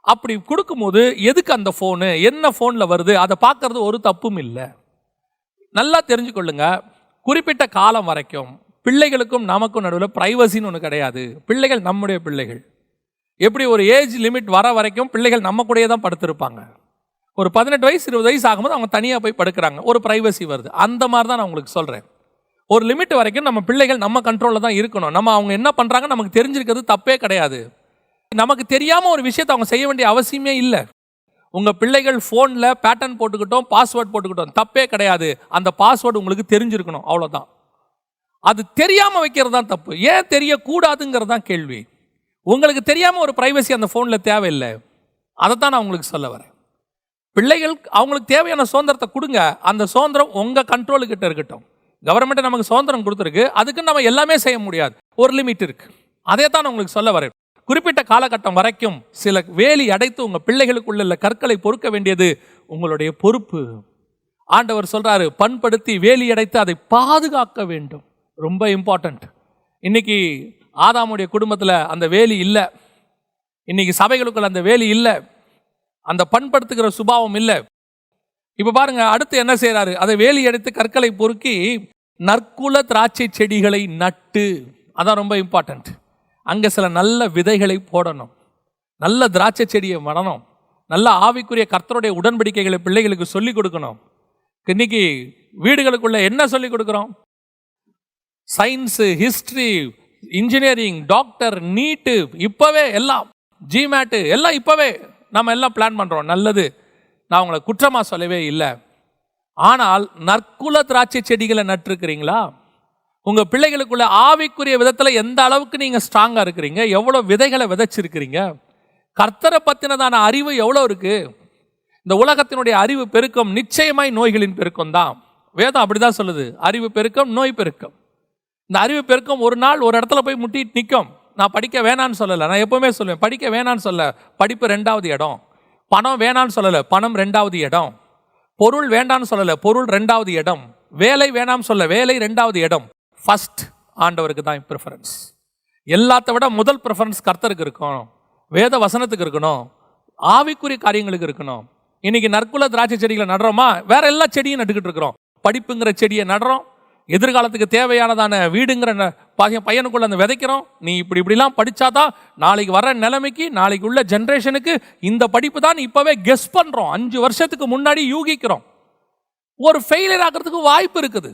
அப்படி கொடுக்கும்போது எதுக்கு அந்த ஃபோனு, என்ன ஃபோனில் வருது, அதை பார்க்கறது ஒரு தப்பும் இல்லை. நல்லா தெரிஞ்சுக்கொள்ளுங்க, குறிப்பிட்ட காலம் வரைக்கும் பிள்ளைகளுக்கும் நமக்கும் நடுவில் ப்ரைவசின்னு ஒன்று கிடையாது. பிள்ளைகள் நம்முடைய பிள்ளைகள். எப்படி ஒரு ஏஜ் லிமிட் வர வரைக்கும் பிள்ளைகள் நம்ம கூடயே தான் படுத்திருப்பாங்க. ஒரு 18 வயசு 20 வயசு ஆகும்போது அவங்க தனியாக போய் படுக்கிறாங்க, ஒரு ப்ரைவசி வருது. அந்த மாதிரி தான் நான் உங்களுக்கு சொல்கிறேன். ஒரு லிமிட் வரைக்கும் நம்ம பிள்ளைகள் நம்ம கண்ட்ரோலில் தான் இருக்கணும். நம்ம அவங்க என்ன பண்ணுறாங்க நமக்கு தெரிஞ்சிருக்கிறது தப்பே கிடையாது. நமக்கு தெரியாமல் ஒரு விஷயத்தை அவங்க செய்ய வேண்டிய அவசியமே இல்லை. உங்கள் பிள்ளைகள் ஃபோனில் பேட்டர்ன் போட்டுக்கிட்டோம், பாஸ்வேர்ட் போட்டுக்கிட்டோம், தப்பே கிடையாது. அந்த பாஸ்வேர்டு உங்களுக்கு தெரிஞ்சிருக்கணும், அவ்வளோதான். அது தெரியாமல் வைக்கிறது தான் தப்பு. ஏன் தெரியக்கூடாதுங்கிறது தான் கேள்வி. உங்களுக்கு தெரியாமல் ஒரு ப்ரைவசி அந்த ஃபோனில் தேவையில்லை. அதை தான் நான் உங்களுக்கு சொல்ல வரேன். பிள்ளைகள் அவங்களுக்கு தேவையான சுதந்திரத்தை கொடுங்க, அந்த சுதந்திரம் உங்கள் கண்ட்ரோலுக்கிட்ட இருக்கட்டும். கவர்மெண்ட் நமக்கு சுதந்திரம் கொடுத்துருக்கு, அதுக்கு நம்ம எல்லாமே செய்ய முடியாது, ஒரு லிமிட் இருக்கு. அதே தான் நான் உங்களுக்கு சொல்ல வரேன். குறிப்பிட்ட காலகட்டம் வரைக்கும் சில வேலி அடைத்து உங்கள் பிள்ளைகளுக்குள்ள கற்களை பொறுக்க வேண்டியது உங்களுடைய பொறுப்பு. ஆண்டவர் சொல்றாரு, பண்படுத்தி வேலி அடைத்து அதை பாதுகாக்க வேண்டும். ரொம்ப இம்பார்ட்டன்ட். இன்னைக்கு ஆதாமுடைய குடும்பத்தில் அந்த வேலி இல்லை, இன்னைக்கு சபைகளுக்குள்ள அந்த வேலி இல்லை, அந்த பண்படுத்துகிற சுபாவம் இல்லை. இப்போ பாருங்க, அடுத்து என்ன செய்யறாரு, அதை வேலி அடைத்து கற்களை பொறுக்கி நற்குல திராட்சை செடிகளை நட்டு, அதான் ரொம்ப இம்பார்ட்டன்ட். அங்கே சில நல்ல விதைகளை போடணும், நல்ல திராட்சை செடியை நடணும், நல்ல ஆவிக்குரிய கர்த்தருடைய உடன்படிக்கைகளை பிள்ளைகளுக்கு சொல்லிக் கொடுக்கணும். இன்னைக்கு வீடுகளுக்குள்ள என்ன சொல்லி கொடுக்குறோம்? சயின்ஸு, ஹிஸ்டரி, இன்ஜினியரிங், டாக்டர், நீட்டு, இப்பவே எல்லாம் ஜிமேட்டு எல்லாம் இப்பவே நம்ம எல்லாம் பிளான் பண்றோம். நல்லது, நான் உங்களை குற்றமா சொல்லவே இல்லை. ஆனால் நற்குல திராட்சை செடிகளை நட்டிருக்கிறீங்களா? உங்க பிள்ளைகளுக்குள்ள ஆவிக்குரிய விதத்துல எந்த அளவுக்கு நீங்க ஸ்ட்ராங்கா இருக்கிறீங்க? எவ்வளவு விதைகளை விதைச்சிருக்கிறீங்க? கர்த்தரை பத்தினதான அறிவு எவ்வளவு இருக்கு? இந்த உலகத்தினுடைய அறிவு பெருக்கம் நிச்சயமாய் நோய்களின் பெருக்கம் தான். வேதம் அப்படிதான் சொல்லுது, அறிவு பெருக்கம், நோய் பெருக்கம். இந்த அறிவு பெருக்கம் ஒரு நாள் ஒரு இடத்துல போய் முட்டிட்டு நிற்கும். நான் படிக்க வேணான்னு சொல்லலை, நான் எப்பவுமே சொல்லுவேன் படிக்க வேணான்னு சொல்ல, படிப்பு 2வது இடம். பணம் வேணான்னு சொல்லலை, பணம் 2வது இடம். பொருள் வேண்டான்னு சொல்லலை, பொருள் 2வது இடம். வேலை வேணாம்னு சொல்ல, வேலை 2வது இடம். ஃபர்ஸ்ட் ஆண்டவருக்கு தான் ப்ரிஃபரன்ஸ். எல்லாத்த விட முதல் ப்ரிஃபரன்ஸ் கர்த்தருக்கு இருக்கணும், வேத வசனத்துக்கு இருக்கணும், ஆவிக்குரிய காரியங்களுக்கு இருக்கணும். இன்னைக்கு நற்குல திராட்சை செடிகளை நடுறோமா? வேற எல்லா செடியும் நட்டுக்கிட்டு இருக்கிறோம். படிப்புங்கிற செடியை நடுறோம், எதிர்காலத்துக்கு தேவையானதான வீடுங்கிற பையனுக்குள்ள அந்த விதைக்கிறோம். நீ இப்படிலாம் படிச்சாதான் நாளைக்கு வர நிலைமைக்கு, நாளைக்கு உள்ள ஜென்ரேஷனுக்கு இந்த படிப்பு தான் இப்பவே கெஸ் பண்றோம். 5 வருஷத்துக்கு முன்னாடி யூகிக்கிறோம். ஒரு ஃபெயிலியர் ஆகிறதுக்கு வாய்ப்பு இருக்குது.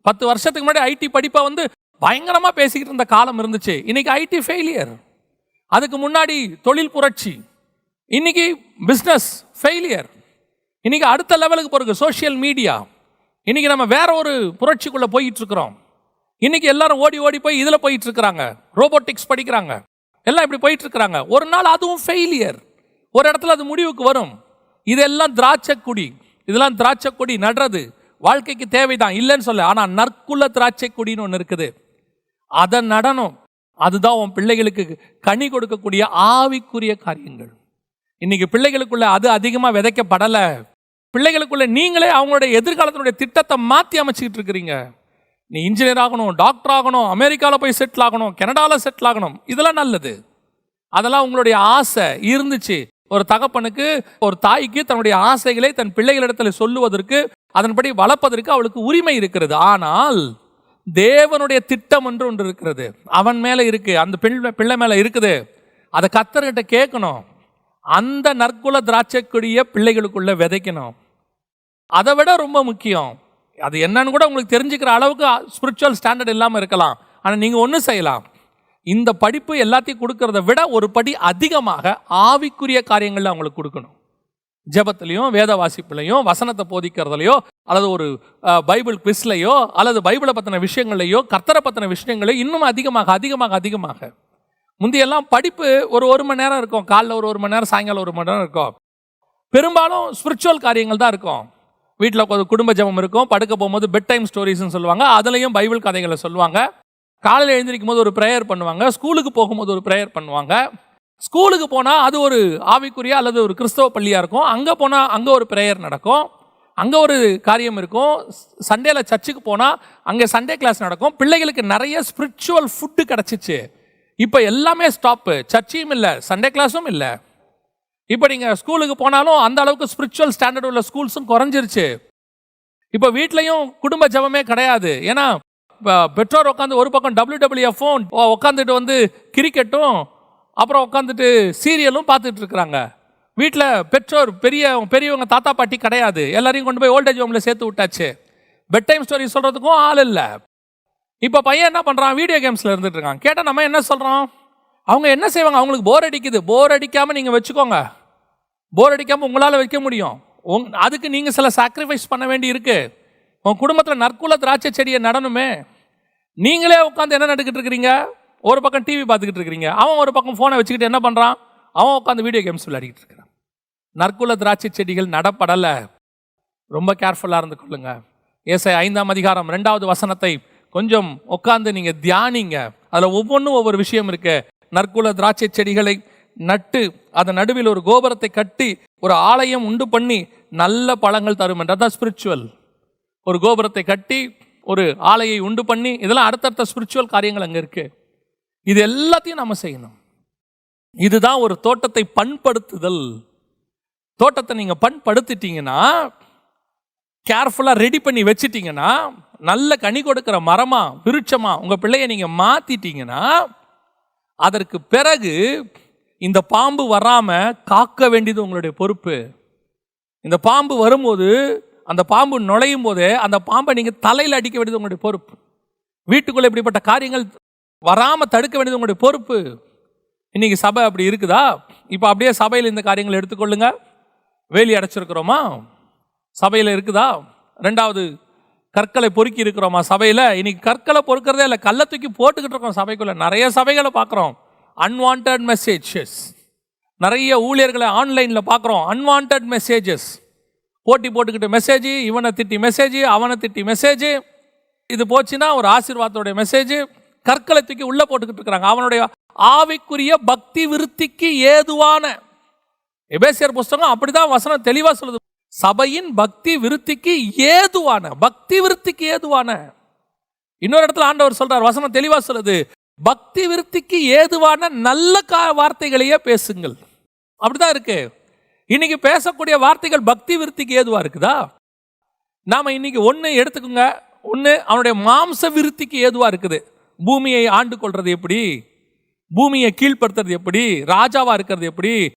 10 வருஷத்துக்கு முன்னாடி ஐடி படிப்பை பயங்கரமா பேசிக்கிட்டு இருந்த காலம் இருந்துச்சு. இன்னைக்கு ஐடி ஃபெயிலியர். அதுக்கு முன்னாடி தொழில் புரட்சி, இன்னைக்கு பிஸ்னஸ் ஃபெயிலியர். இன்னைக்கு அடுத்த லெவலுக்கு போறது சோஷியல் மீடியா. இன்னைக்கு நம்ம வேற ஒரு புரட்சிக்குள்ள போயிட்டு இருக்கிறோம். இன்னைக்கு எல்லாரும் ஓடி ஓடி போய் இதுல போயிட்டு இருக்கிறாங்க, ரோபோட்டிக்ஸ் படிக்கிறாங்க, எல்லாம் இப்படி போயிட்டு இருக்கிறாங்க. ஒரு நாள் அதுவும் ஃபெயிலியர். ஒரு இடத்துல அது முடிவுக்கு வரும். இதெல்லாம் திராட்சை கொடி, இதெல்லாம் திராட்சை கொடி நடுறது வாழ்க்கைக்கு தேவைதான், இல்லைன்னு சொல்ல. ஆனா நற்குல திராட்சை கொடின்னு ஒன்று இருக்குது, அதை நடனம். அதுதான் உன் பிள்ளைகளுக்கு கனி கொடுக்கக்கூடிய ஆவிக்குரிய காரியங்கள். இன்னைக்கு பிள்ளைகளுக்குள்ள அது அதிகமா விதைக்கப்படல. பிள்ளைகளுக்குள்ள நீங்களே அவங்களுடைய எதிர்காலத்தினுடைய திட்டத்தை மாற்றி அமைச்சிக்கிட்டு இருக்கிறீங்க. நீ இன்ஜினியர் ஆகணும், டாக்டர் ஆகணும், அமெரிக்காவில் போய் செட்டில் ஆகணும், கனடாவில் செட்டில் ஆகணும், இதெல்லாம் நல்லது. அதெல்லாம் உங்களுடைய ஆசை இருந்துச்சு. ஒரு தகப்பனுக்கு, ஒரு தாய்க்கு தன்னுடைய ஆசைகளை தன் பிள்ளைகளிடத்தில் சொல்லுவதற்கு, அதன்படி வளர்ப்பதற்கு அவளுக்கு உரிமை இருக்கிறது. ஆனால் தேவனுடைய திட்டம் என்று ஒன்று இருக்கிறது, அவன் மேலே இருக்கு, அந்த பிள்ளை மேலே இருக்குது. அதை கர்த்தர்கிட்ட கேட்கணும். அந்த நற்குல திராட்சை கொடிய பிள்ளைகளுக்குள்ள விதைக்கணும். அதை விட ரொம்ப முக்கியம், அது என்னன்னு கூட உங்களுக்கு தெரிஞ்சுக்கிற அளவுக்கு ஸ்பிரிச்சுவல் ஸ்டாண்டர்ட் இல்லாமல் இருக்கலாம். ஆனால் நீங்கள் ஒன்று செய்யலாம், இந்த படிப்பு எல்லாத்தையும் கொடுக்கறத விட ஒரு படி அதிகமாக ஆவிக்குரிய காரியங்களில் அவங்களுக்கு கொடுக்கணும். ஜெபத்திலையும், வேத வாசிப்புலையும், வசனத்தை போதிக்கிறதுலையோ, அல்லது ஒரு பைபிள் குவிஸ்லையோ, அல்லது பைபிளை பற்றின விஷயங்களையோ, கர்த்தரை பற்றின விஷயங்களையோ இன்னும் அதிகமாக அதிகமாக அதிகமாக. முந்தையெல்லாம் படிப்பு ஒரு மணி நேரம் இருக்கும், காலைல ஒரு மணி நேரம், சாயங்காலம் 1 மணி நேரம் இருக்கும். பெரும்பாலும் ஸ்பிரிச்சுவல் காரியங்கள் தான் இருக்கும். வீட்டில் குடும்ப ஜெபம் இருக்கும், படுக்க போகும்போது பெட் டைம் ஸ்டோரிஸ்ன்னு சொல்லுவாங்க, அதுலேயும் பைபிள் கதைகளை சொல்லுவாங்க. காலையில் எழுந்திருக்கும் போது ஒரு ப்ரேயர் பண்ணுவாங்க, ஸ்கூலுக்கு போகும்போது ஒரு ப்ரேயர் பண்ணுவாங்க. ஸ்கூலுக்கு போனால் அது ஒரு ஆவிக்குரிய அல்லது ஒரு கிறிஸ்தவ பள்ளியாக இருக்கும், அங்கே போனால் அங்கே ஒரு ப்ரேயர் நடக்கும், அங்கே ஒரு காரியம் இருக்கும். சண்டேல சர்ச்சுக்கு போனால் அங்கே சண்டே கிளாஸ் நடக்கும். பிள்ளைகளுக்கு நிறைய ஸ்பிரிச்சுவல் ஃபுட்டு கிடச்சிச்சு. இப்போ எல்லாமே ஸ்டாப்பு, சர்ச்சையும் இல்லை, சண்டே கிளாஸும் இல்லை. இப்போ நீங்கள் ஸ்கூலுக்கு போனாலும் அந்த அளவுக்கு ஸ்பிரிச்சுவல் ஸ்டாண்டர்ட் உள்ள ஸ்கூல்ஸும் குறைஞ்சிருச்சு. இப்போ வீட்லையும் குடும்ப ஜபமே கிடையாது. ஏன்னா பெற்றோர் உட்காந்து ஒரு பக்கம் WWF-உம் உட்காந்துட்டு கிரிக்கெட்டும், அப்புறம் உட்காந்துட்டு சீரியலும் பார்த்துட்டு இருக்கிறாங்க. வீட்டில் பெற்றோர் பெரியவங்க தாத்தா பாட்டி கிடையாது, எல்லாரையும் கொண்டு போய் ஓல்டேஜ் ஹோமில் சேர்த்து விட்டாச்சு. பெட் டைம் ஸ்டோரி சொல்கிறதுக்கும் ஆள் இல்லை. இப்போ பையன் என்ன பண்ணுறான், வீடியோ கேம்ஸில் இருந்துட்டு இருக்கான். கேட்டால் நம்ம என்ன சொல்கிறோம், அவங்க என்ன செய்வாங்க, அவங்களுக்கு போர் அடிக்குது. போர் அடிக்காமல் நீங்கள் வச்சுக்கோங்க, போர் அடிக்காமல் உங்களால் வைக்க முடியும். அதுக்கு நீங்கள் சில சாக்ரிஃபைஸ் பண்ண வேண்டி இருக்கு. உங்கள் குடும்பத்தில் நற்குல திராட்சை செடியை நடணுமே. நீங்களே உட்காந்து என்ன நடக்கிட்டு இருக்கிறீங்க, ஒரு பக்கம் டிவி பார்த்துக்கிட்டு இருக்கிறீங்க, அவன் ஒரு பக்கம் ஃபோனை வச்சுக்கிட்டு என்ன பண்ணுறான், அவன் உட்காந்து வீடியோ கேம்ஸ் விளையாடிக்கிட்டு இருக்கிறான். நற்குல திராட்சை செடிகள் நடப்படலை. ரொம்ப கேர்ஃபுல்லாக இருந்து கொள்ளுங்க. ஏசாயா 5ஆம் அதிகாரம் 2வது வசனத்தை கொஞ்சம் உட்காந்து நீங்கள் தியானிங்க. அதில் ஒவ்வொன்றும் ஒவ்வொரு விஷயம் இருக்கு. நற்குல திராட்சை செடிகளை நட்டு அதன் நடுவில் ஒரு கோபுரத்தை கட்டி ஒரு ஆலயம் உண்டு பண்ணி நல்ல பழங்கள் தரும் என்றதான் ஸ்பிரிச்சுவல். ஒரு கோபுரத்தை கட்டி ஒரு ஆலையை உண்டு பண்ணி, இதெல்லாம் அடுத்தடுத்த ஸ்பிரிச்சுவல் காரியங்கள் அங்கே இருக்கு. இது எல்லாத்தையும் நம்ம செய்யணும். இதுதான் ஒரு தோட்டத்தை பண்படுத்துதல். தோட்டத்தை நீங்க பண்படுத்திட்டீங்கன்னா, கேர்ஃபுல்லா ரெடி பண்ணி வச்சிட்டீங்கன்னா, நல்ல கனி கொடுக்கிற மரமா விருட்சமா உங்க பிள்ளைய நீங்க மாத்திட்டீங்கன்னா, அதற்கு பிறகு இந்த பாம்பு வராம காக்க வேண்டியது உங்களுடைய பொறுப்பு. இந்த பாம்பு வரும்போது அந்த பாம்பு நுழையும் போது அந்த பாம்பை நீங்கள் தலையில் அடிக்க வேண்டியது உங்களுடைய பொறுப்பு. வீட்டுக்குள்ளே இப்படிப்பட்ட காரியங்கள் வராமல் தடுக்க வேண்டியது உங்களுடைய பொறுப்பு. இன்னைக்கு சபை அப்படி இருக்குதா? இப்போ அப்படியே சபையில் இந்த காரியங்களை எடுத்துக்கொள்ளுங்க. வேலி அடைச்சிருக்கிறோமா? சபையில் இருக்குதா? ரெண்டாவது, கற்களை பொறுக்கி இருக்கிறோமா சபையில்? இன்னைக்கு கற்களை பொறுக்கிறதே இல்லை, கல்லை தூக்கி போட்டுக்கிட்டு இருக்கோம் சபைக்குள்ள. நிறைய சபைகளை பார்க்குறோம், அன்வான்ட் மெசேஜஸ். நிறைய ஊழியர்களை ஆன்லைனில் பார்க்குறோம், அன்வான்ட் மெசேஜஸ் போட்டி போட்டுக்கிட்டு மெசேஜ், இவனை திட்டி மெசேஜ், அவனை திட்டி மெசேஜ். இது போச்சுன்னா ஒரு ஆசீர்வாதத்தோடைய மெசேஜ். கற்களை தூக்கி உள்ளே போட்டுக்கிட்டு இருக்கிறாங்க. அவனுடைய ஆவிக்குரிய பக்தி விருத்திக்கு ஏதுவான, எபேசியர் புஸ்தகம் அப்படிதான் வசனம் தெளிவாக சொல்லுது, சபையின் பக்தி விருத்திக்கு ஏதுவான, பக்தி விருத்திக்கு ஏதுவான. இன்னொரு இடத்துல ஆண்டவர் சொல்றார், வசனம் தெளிவா சொல்லுது, பக்தி விருத்திக்கு ஏதுவான நல்ல வார்த்தைகளையே பேசுங்கள். அப்படிதான் இருக்கு. இன்னைக்கு பேசக்கூடிய வார்த்தைகள் பக்தி விருத்திக்கு ஏதுவா இருக்குதா? நாம இன்னைக்கு ஒன்று எடுத்துக்கோங்க. ஒன்று, அவனுடைய மாம்ச விருத்திக்கு ஏதுவா இருக்குது. பூமியை ஆண்டு கொள்றது எப்படி, பூமியை கீழ்ப்படுத்துறது எப்படி, ராஜாவா இருக்கிறது எப்படி,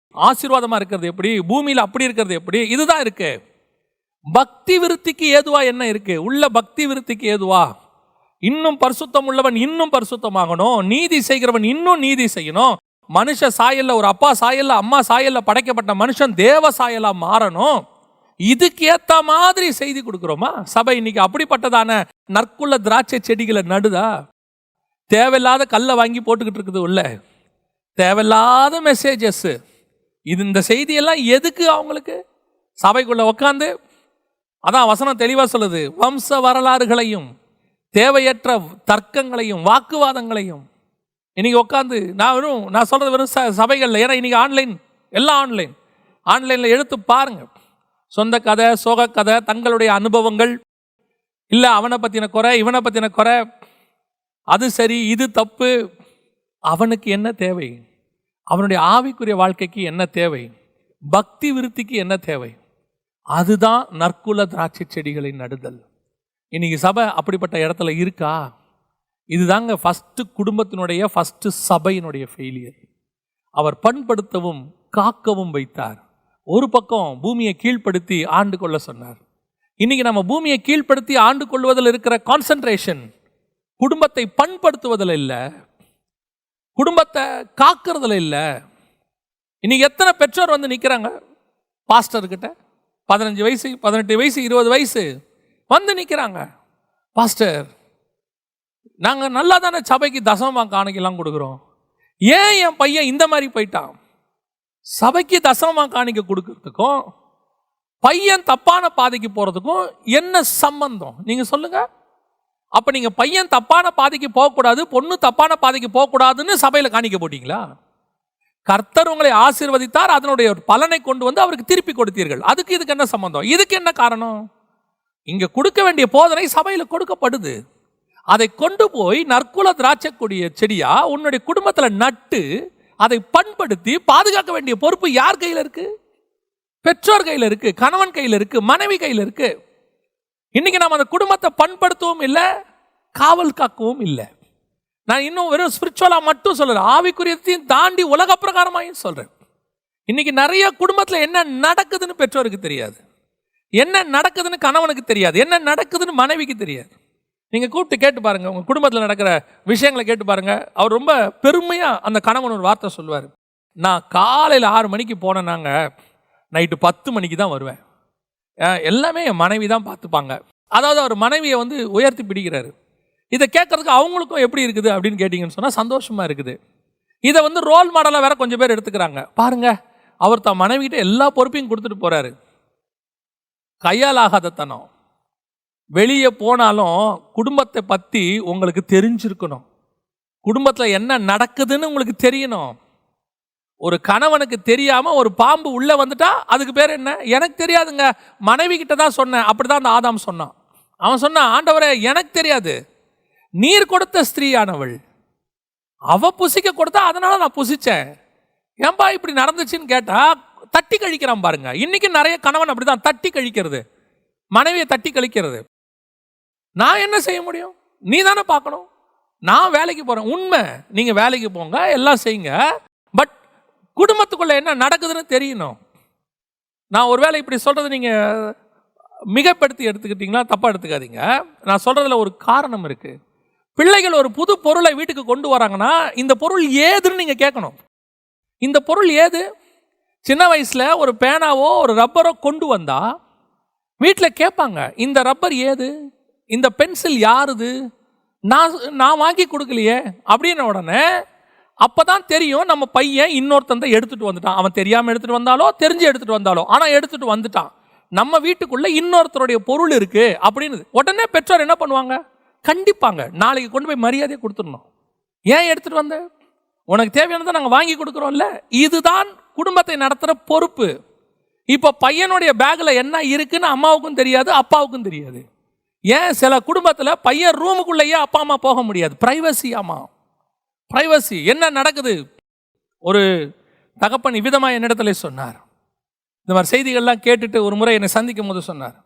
ஆசீர்வாதமா இருக்கிறது எப்படி, பூமியில் அப்படி இருக்கிறது எப்படி, இதுதான் இருக்கு. பக்தி விருத்திக்கு ஏதுவா என்ன இருக்கு? உள்ள பக்தி விருத்திக்கு ஏதுவா இன்னும் பரிசுத்தம் உள்ளவன் இன்னும் பரிசுத்தமாகணும், நீதி செய்கிறவன் இன்னும் நீதி செய்யணும். மனுஷ சாயல்ல, ஒரு அப்பா சாயல்ல அம்மா சாயல்ல படைக்கப்பட்ட மனுஷன் தேவ சாயலா மாறணும். இதுக்கு ஏத்த மாதிரி செய்தி கொடுக்கிறோமா? சபை இன்னைக்கு அப்படிப்பட்டதான நற்குள்ள திராட்சை செடிகளை நடுதா? தேவையில்லாத கல்லை வாங்கி போட்டுக்கிட்டு இருக்குது உள்ள, தேவையில்லாத மெசேஜஸ். இந்த செய்தியெல்லாம் எதுக்கு அவங்களுக்கு? சபைக்குள்ள உட்காந்து, அதான் வசனம் தெளிவா சொல்லுது, வம்ச வரலாறுகளையும் தேவையற்ற தர்க்கங்களையும் வாக்குவாதங்களையும் இன்னைக்கு உட்காந்து நான் சொல்றது வெறும் சபைகள்ல. ஏன்னா இன்னைக்கு ஆன்லைன், எல்லாம் ஆன்லைன்ல எடுத்து பாருங்க. சொந்த கதை, சோக கதை, தங்களுடைய அனுபவங்கள், இல்லை அவனை பத்தின குறை, இவனை பத்தின குறை, அது சரி இது தப்பு. அவனுக்கு என்ன தேவை? அவனுடைய ஆவிக்குரிய வாழ்க்கைக்கு என்ன தேவை? பக்தி விருத்திக்கு என்ன தேவை? அதுதான் நற்குல திராட்சை செடிகளை நடுதல். இன்னைக்கு சபை அப்படிப்பட்ட இடத்துல இருக்கா? இதுதாங்க ஃபர்ஸ்ட் குடும்பத்தினுடைய, ஃபர்ஸ்ட் சபையினுடைய ஃபெயிலியர். அவர் பண்படுத்தவும் காக்கவும் வைத்தார். ஒரு பக்கம் பூமியை கீழ்ப்படுத்தி ஆண்டு கொள்ள சொன்னார். இன்னைக்கு நம்ம பூமியை கீழ்ப்படுத்தி ஆண்டு கொள்வதில் இருக்கிற கான்சென்ட்ரேஷன் குடும்பத்தை பண்படுத்துவதில் இல்லை, குடும்பத்தை காக்கிறதுல இல்லை. இன்னைக்கு எத்தனை பெற்றோர் வந்து நிற்கிறாங்க பாஸ்டர்கிட்ட, 15 வயசு 18 வயசு 20 வயசு வந்து நிற்கிறாங்க, பாஸ்டர் நாங்கள் நல்லா தானே சபைக்கு தசமமாக காணிக்கலாம் கொடுக்குறோம், ஏன் என் பையன் இந்த மாதிரி போயிட்டான்? சபைக்கு தசமமாக காணிக்க கொடுக்கறதுக்கும் பையன் தப்பான பாதைக்கு போகிறதுக்கும் என்ன சம்பந்தம்? நீங்கள் சொல்லுங்க. அப்போ நீங்கள் பையன் தப்பான பாதைக்கு போகக்கூடாது, பொண்ணு தப்பான பாதைக்கு போகக்கூடாதுன்னு சபையில் காணிக்க போட்டீங்களா? கர்த்தர் உங்களை ஆசீர்வதித்தார், அதனுடைய பலனை கொண்டு வந்து அவருக்கு திருப்பி கொடுத்தீர்கள். அதுக்கு இதுக்கு என்ன சம்பந்தம்? இதுக்கு என்ன காரணம்? இங்கே கொடுக்க வேண்டிய போதனை சபையில் கொடுக்கப்படுது. அதை கொண்டு போய் நற்குல திராட்சை கொடிய செடியா உன்னுடைய குடும்பத்தில் நட்டு அதை பண்படுத்தி பாதுகாக்க வேண்டிய பொறுப்பு யார் கையில் இருக்கு? பெற்றோர் கையில் இருக்கு, கணவன் கையில் இருக்கு, மனைவி கையில் இருக்கு. இன்னைக்கு நாம் அந்த குடும்பத்தை பண்படுத்தவும் இல்லை, காவல் காக்கவும் இல்லை. நான் இன்னும் வெறும் ஸ்பிரிச்சுவலா மட்டும் சொல்றேன், ஆவிக்குரியத்தையும் தாண்டி உலக பிரகாரமாயும் சொல்றேன். இன்னைக்கு நிறைய குடும்பத்தில் என்ன நடக்குதுன்னு பெற்றோருக்கு தெரியாது, என்ன நடக்குதுன்னு கணவனுக்கு தெரியாது, என்ன நடக்குதுன்னு மனைவிக்கு தெரியாது. நீங்கள் கூப்பிட்டு கேட்டு பாருங்க, உங்கள் குடும்பத்தில் நடக்கிற விஷயங்களை கேட்டு பாருங்க. அவர் ரொம்ப பெருமையாக அந்த கணவன் ஒரு வார்த்தை சொல்லுவார், நான் காலையில் 6 மணிக்கு போனேன்னாங்க நைட்டு 10 மணிக்கு தான் வருவேன், எல்லாமே என் மனைவி தான் பார்த்துப்பாங்க. அதாவது அவர் மனைவியை வந்து உயர்த்தி பிடிக்கிறாரு. இதை கேட்கறதுக்கு அவங்களுக்கும் எப்படி இருக்குது அப்படின்னு கேட்டிங்கன்னு சொன்னால் சந்தோஷமாக இருக்குது. இதை வந்து ரோல் மாடலாக வேற கொஞ்சம் பேர் எடுத்துக்கிறாங்க. பாருங்க, அவர் தான் மனைவிகிட்ட எல்லா பொறுப்பையும் கொடுத்துட்டு போகிறாரு. கையால் ஆகாத தனம். வெளியே போனாலும் குடும்பத்தை பற்றி உங்களுக்கு தெரிஞ்சிருக்கணும், குடும்பத்தில் என்ன நடக்குதுன்னு உங்களுக்கு தெரியணும். ஒரு கணவனுக்கு தெரியாமல் ஒரு பாம்பு உள்ளே வந்துட்டா அதுக்கு பேர் என்ன? எனக்கு தெரியாதுங்க, மனைவி கிட்ட தான் சொன்னேன். அப்படிதான் அந்த ஆதாம் சொன்னான். அவன் சொன்னான், ஆண்டவரே எனக்கு தெரியாது, நீர் கொடுத்த ஸ்திரீயானவள், அவ புசிக்க கொடுத்தா அதனால நான் புசிச்சேன், ஏன்பா இப்படி நடந்துச்சுன்னு கேட்டா தட்டி கழிக்கிறான். பாருங்க, இன்னைக்கு நிறைய கணவன் அப்படிதான் தட்டி கழிக்கிறது, மனைவியை தட்டி கழிக்கிறது. நான் என்ன செய்ய முடியும்? நீ தானே பார்க்கணும், நான் வேலைக்கு போறேன். உண்மை, நீங்க வேலைக்கு போங்க, எல்லாம் செய்யுங்க, பட் குடும்பத்துக்குள்ள என்ன நடக்குதுன்னு தெரியணும். நான் ஒருவேளை இப்படி சொல்றது நீங்க மிகப்படுத்தி எடுத்துக்கிட்டீங்களா தப்பா எடுத்துக்காதீங்க. நான் சொல்றதுல ஒரு காரணம் இருக்கு. பிள்ளைகள் ஒரு புது பொருளை வீட்டுக்கு கொண்டு வராங்கன்னா இந்த பொருள் ஏதுன்னு நீங்க கேட்கணும். இந்த பொருள் ஏது? சின்ன வயசுல ஒரு பேனாவோ ஒரு ரப்பரோ கொண்டு வந்தா வீட்டில் கேட்பாங்க, இந்த ரப்பர் ஏது, இந்த பென்சில் யாருது, நான் வாங்கி கொடுக்கலையே அப்படின்ன உடனே அப்பதான் தெரியும் நம்ம பையன் இன்னொருத்தந்த எடுத்துட்டு வந்துட்டான். அவன் தெரியாம எடுத்துட்டு வந்தாலோ தெரிஞ்சு எடுத்துட்டு வந்தாலோ ஆனா எடுத்துட்டு வந்துட்டான். நம்ம வீட்டுக்குள்ள இன்னொருத்தருடைய பொருள் இருக்கு அப்படின்னு உடனே பெற்றோர் என்ன பண்ணுவாங்க? கண்டிப்பாங்க. நாளைக்கு கொண்டு போய் மரியாதையை கொடுத்துடணும். ஏன் எடுத்துட்டு வந்த? உனக்கு தேவையானதை நாங்கள் வாங்கி கொடுக்குறோம்ல. இதுதான் குடும்பத்தை நடத்துகிற பொறுப்பு. இப்போ பையனுடைய பேக்கில் என்ன இருக்குன்னு அம்மாவுக்கும் தெரியாது, அப்பாவுக்கும் தெரியாது. ஏன் சில குடும்பத்தில் பையன் ரூமுக்குள்ளேயே அப்பா அம்மா போக முடியாது. பிரைவசி. ஆமா, பிரைவசி. என்ன நடக்குது? ஒரு தகப்பன் இவ்விதமாக என்னிடத்துல சொன்னார். இந்த மாதிரி செய்திகள்லாம் கேட்டுட்டு ஒரு முறை என்னை சந்திக்கும் போது சொன்னார்,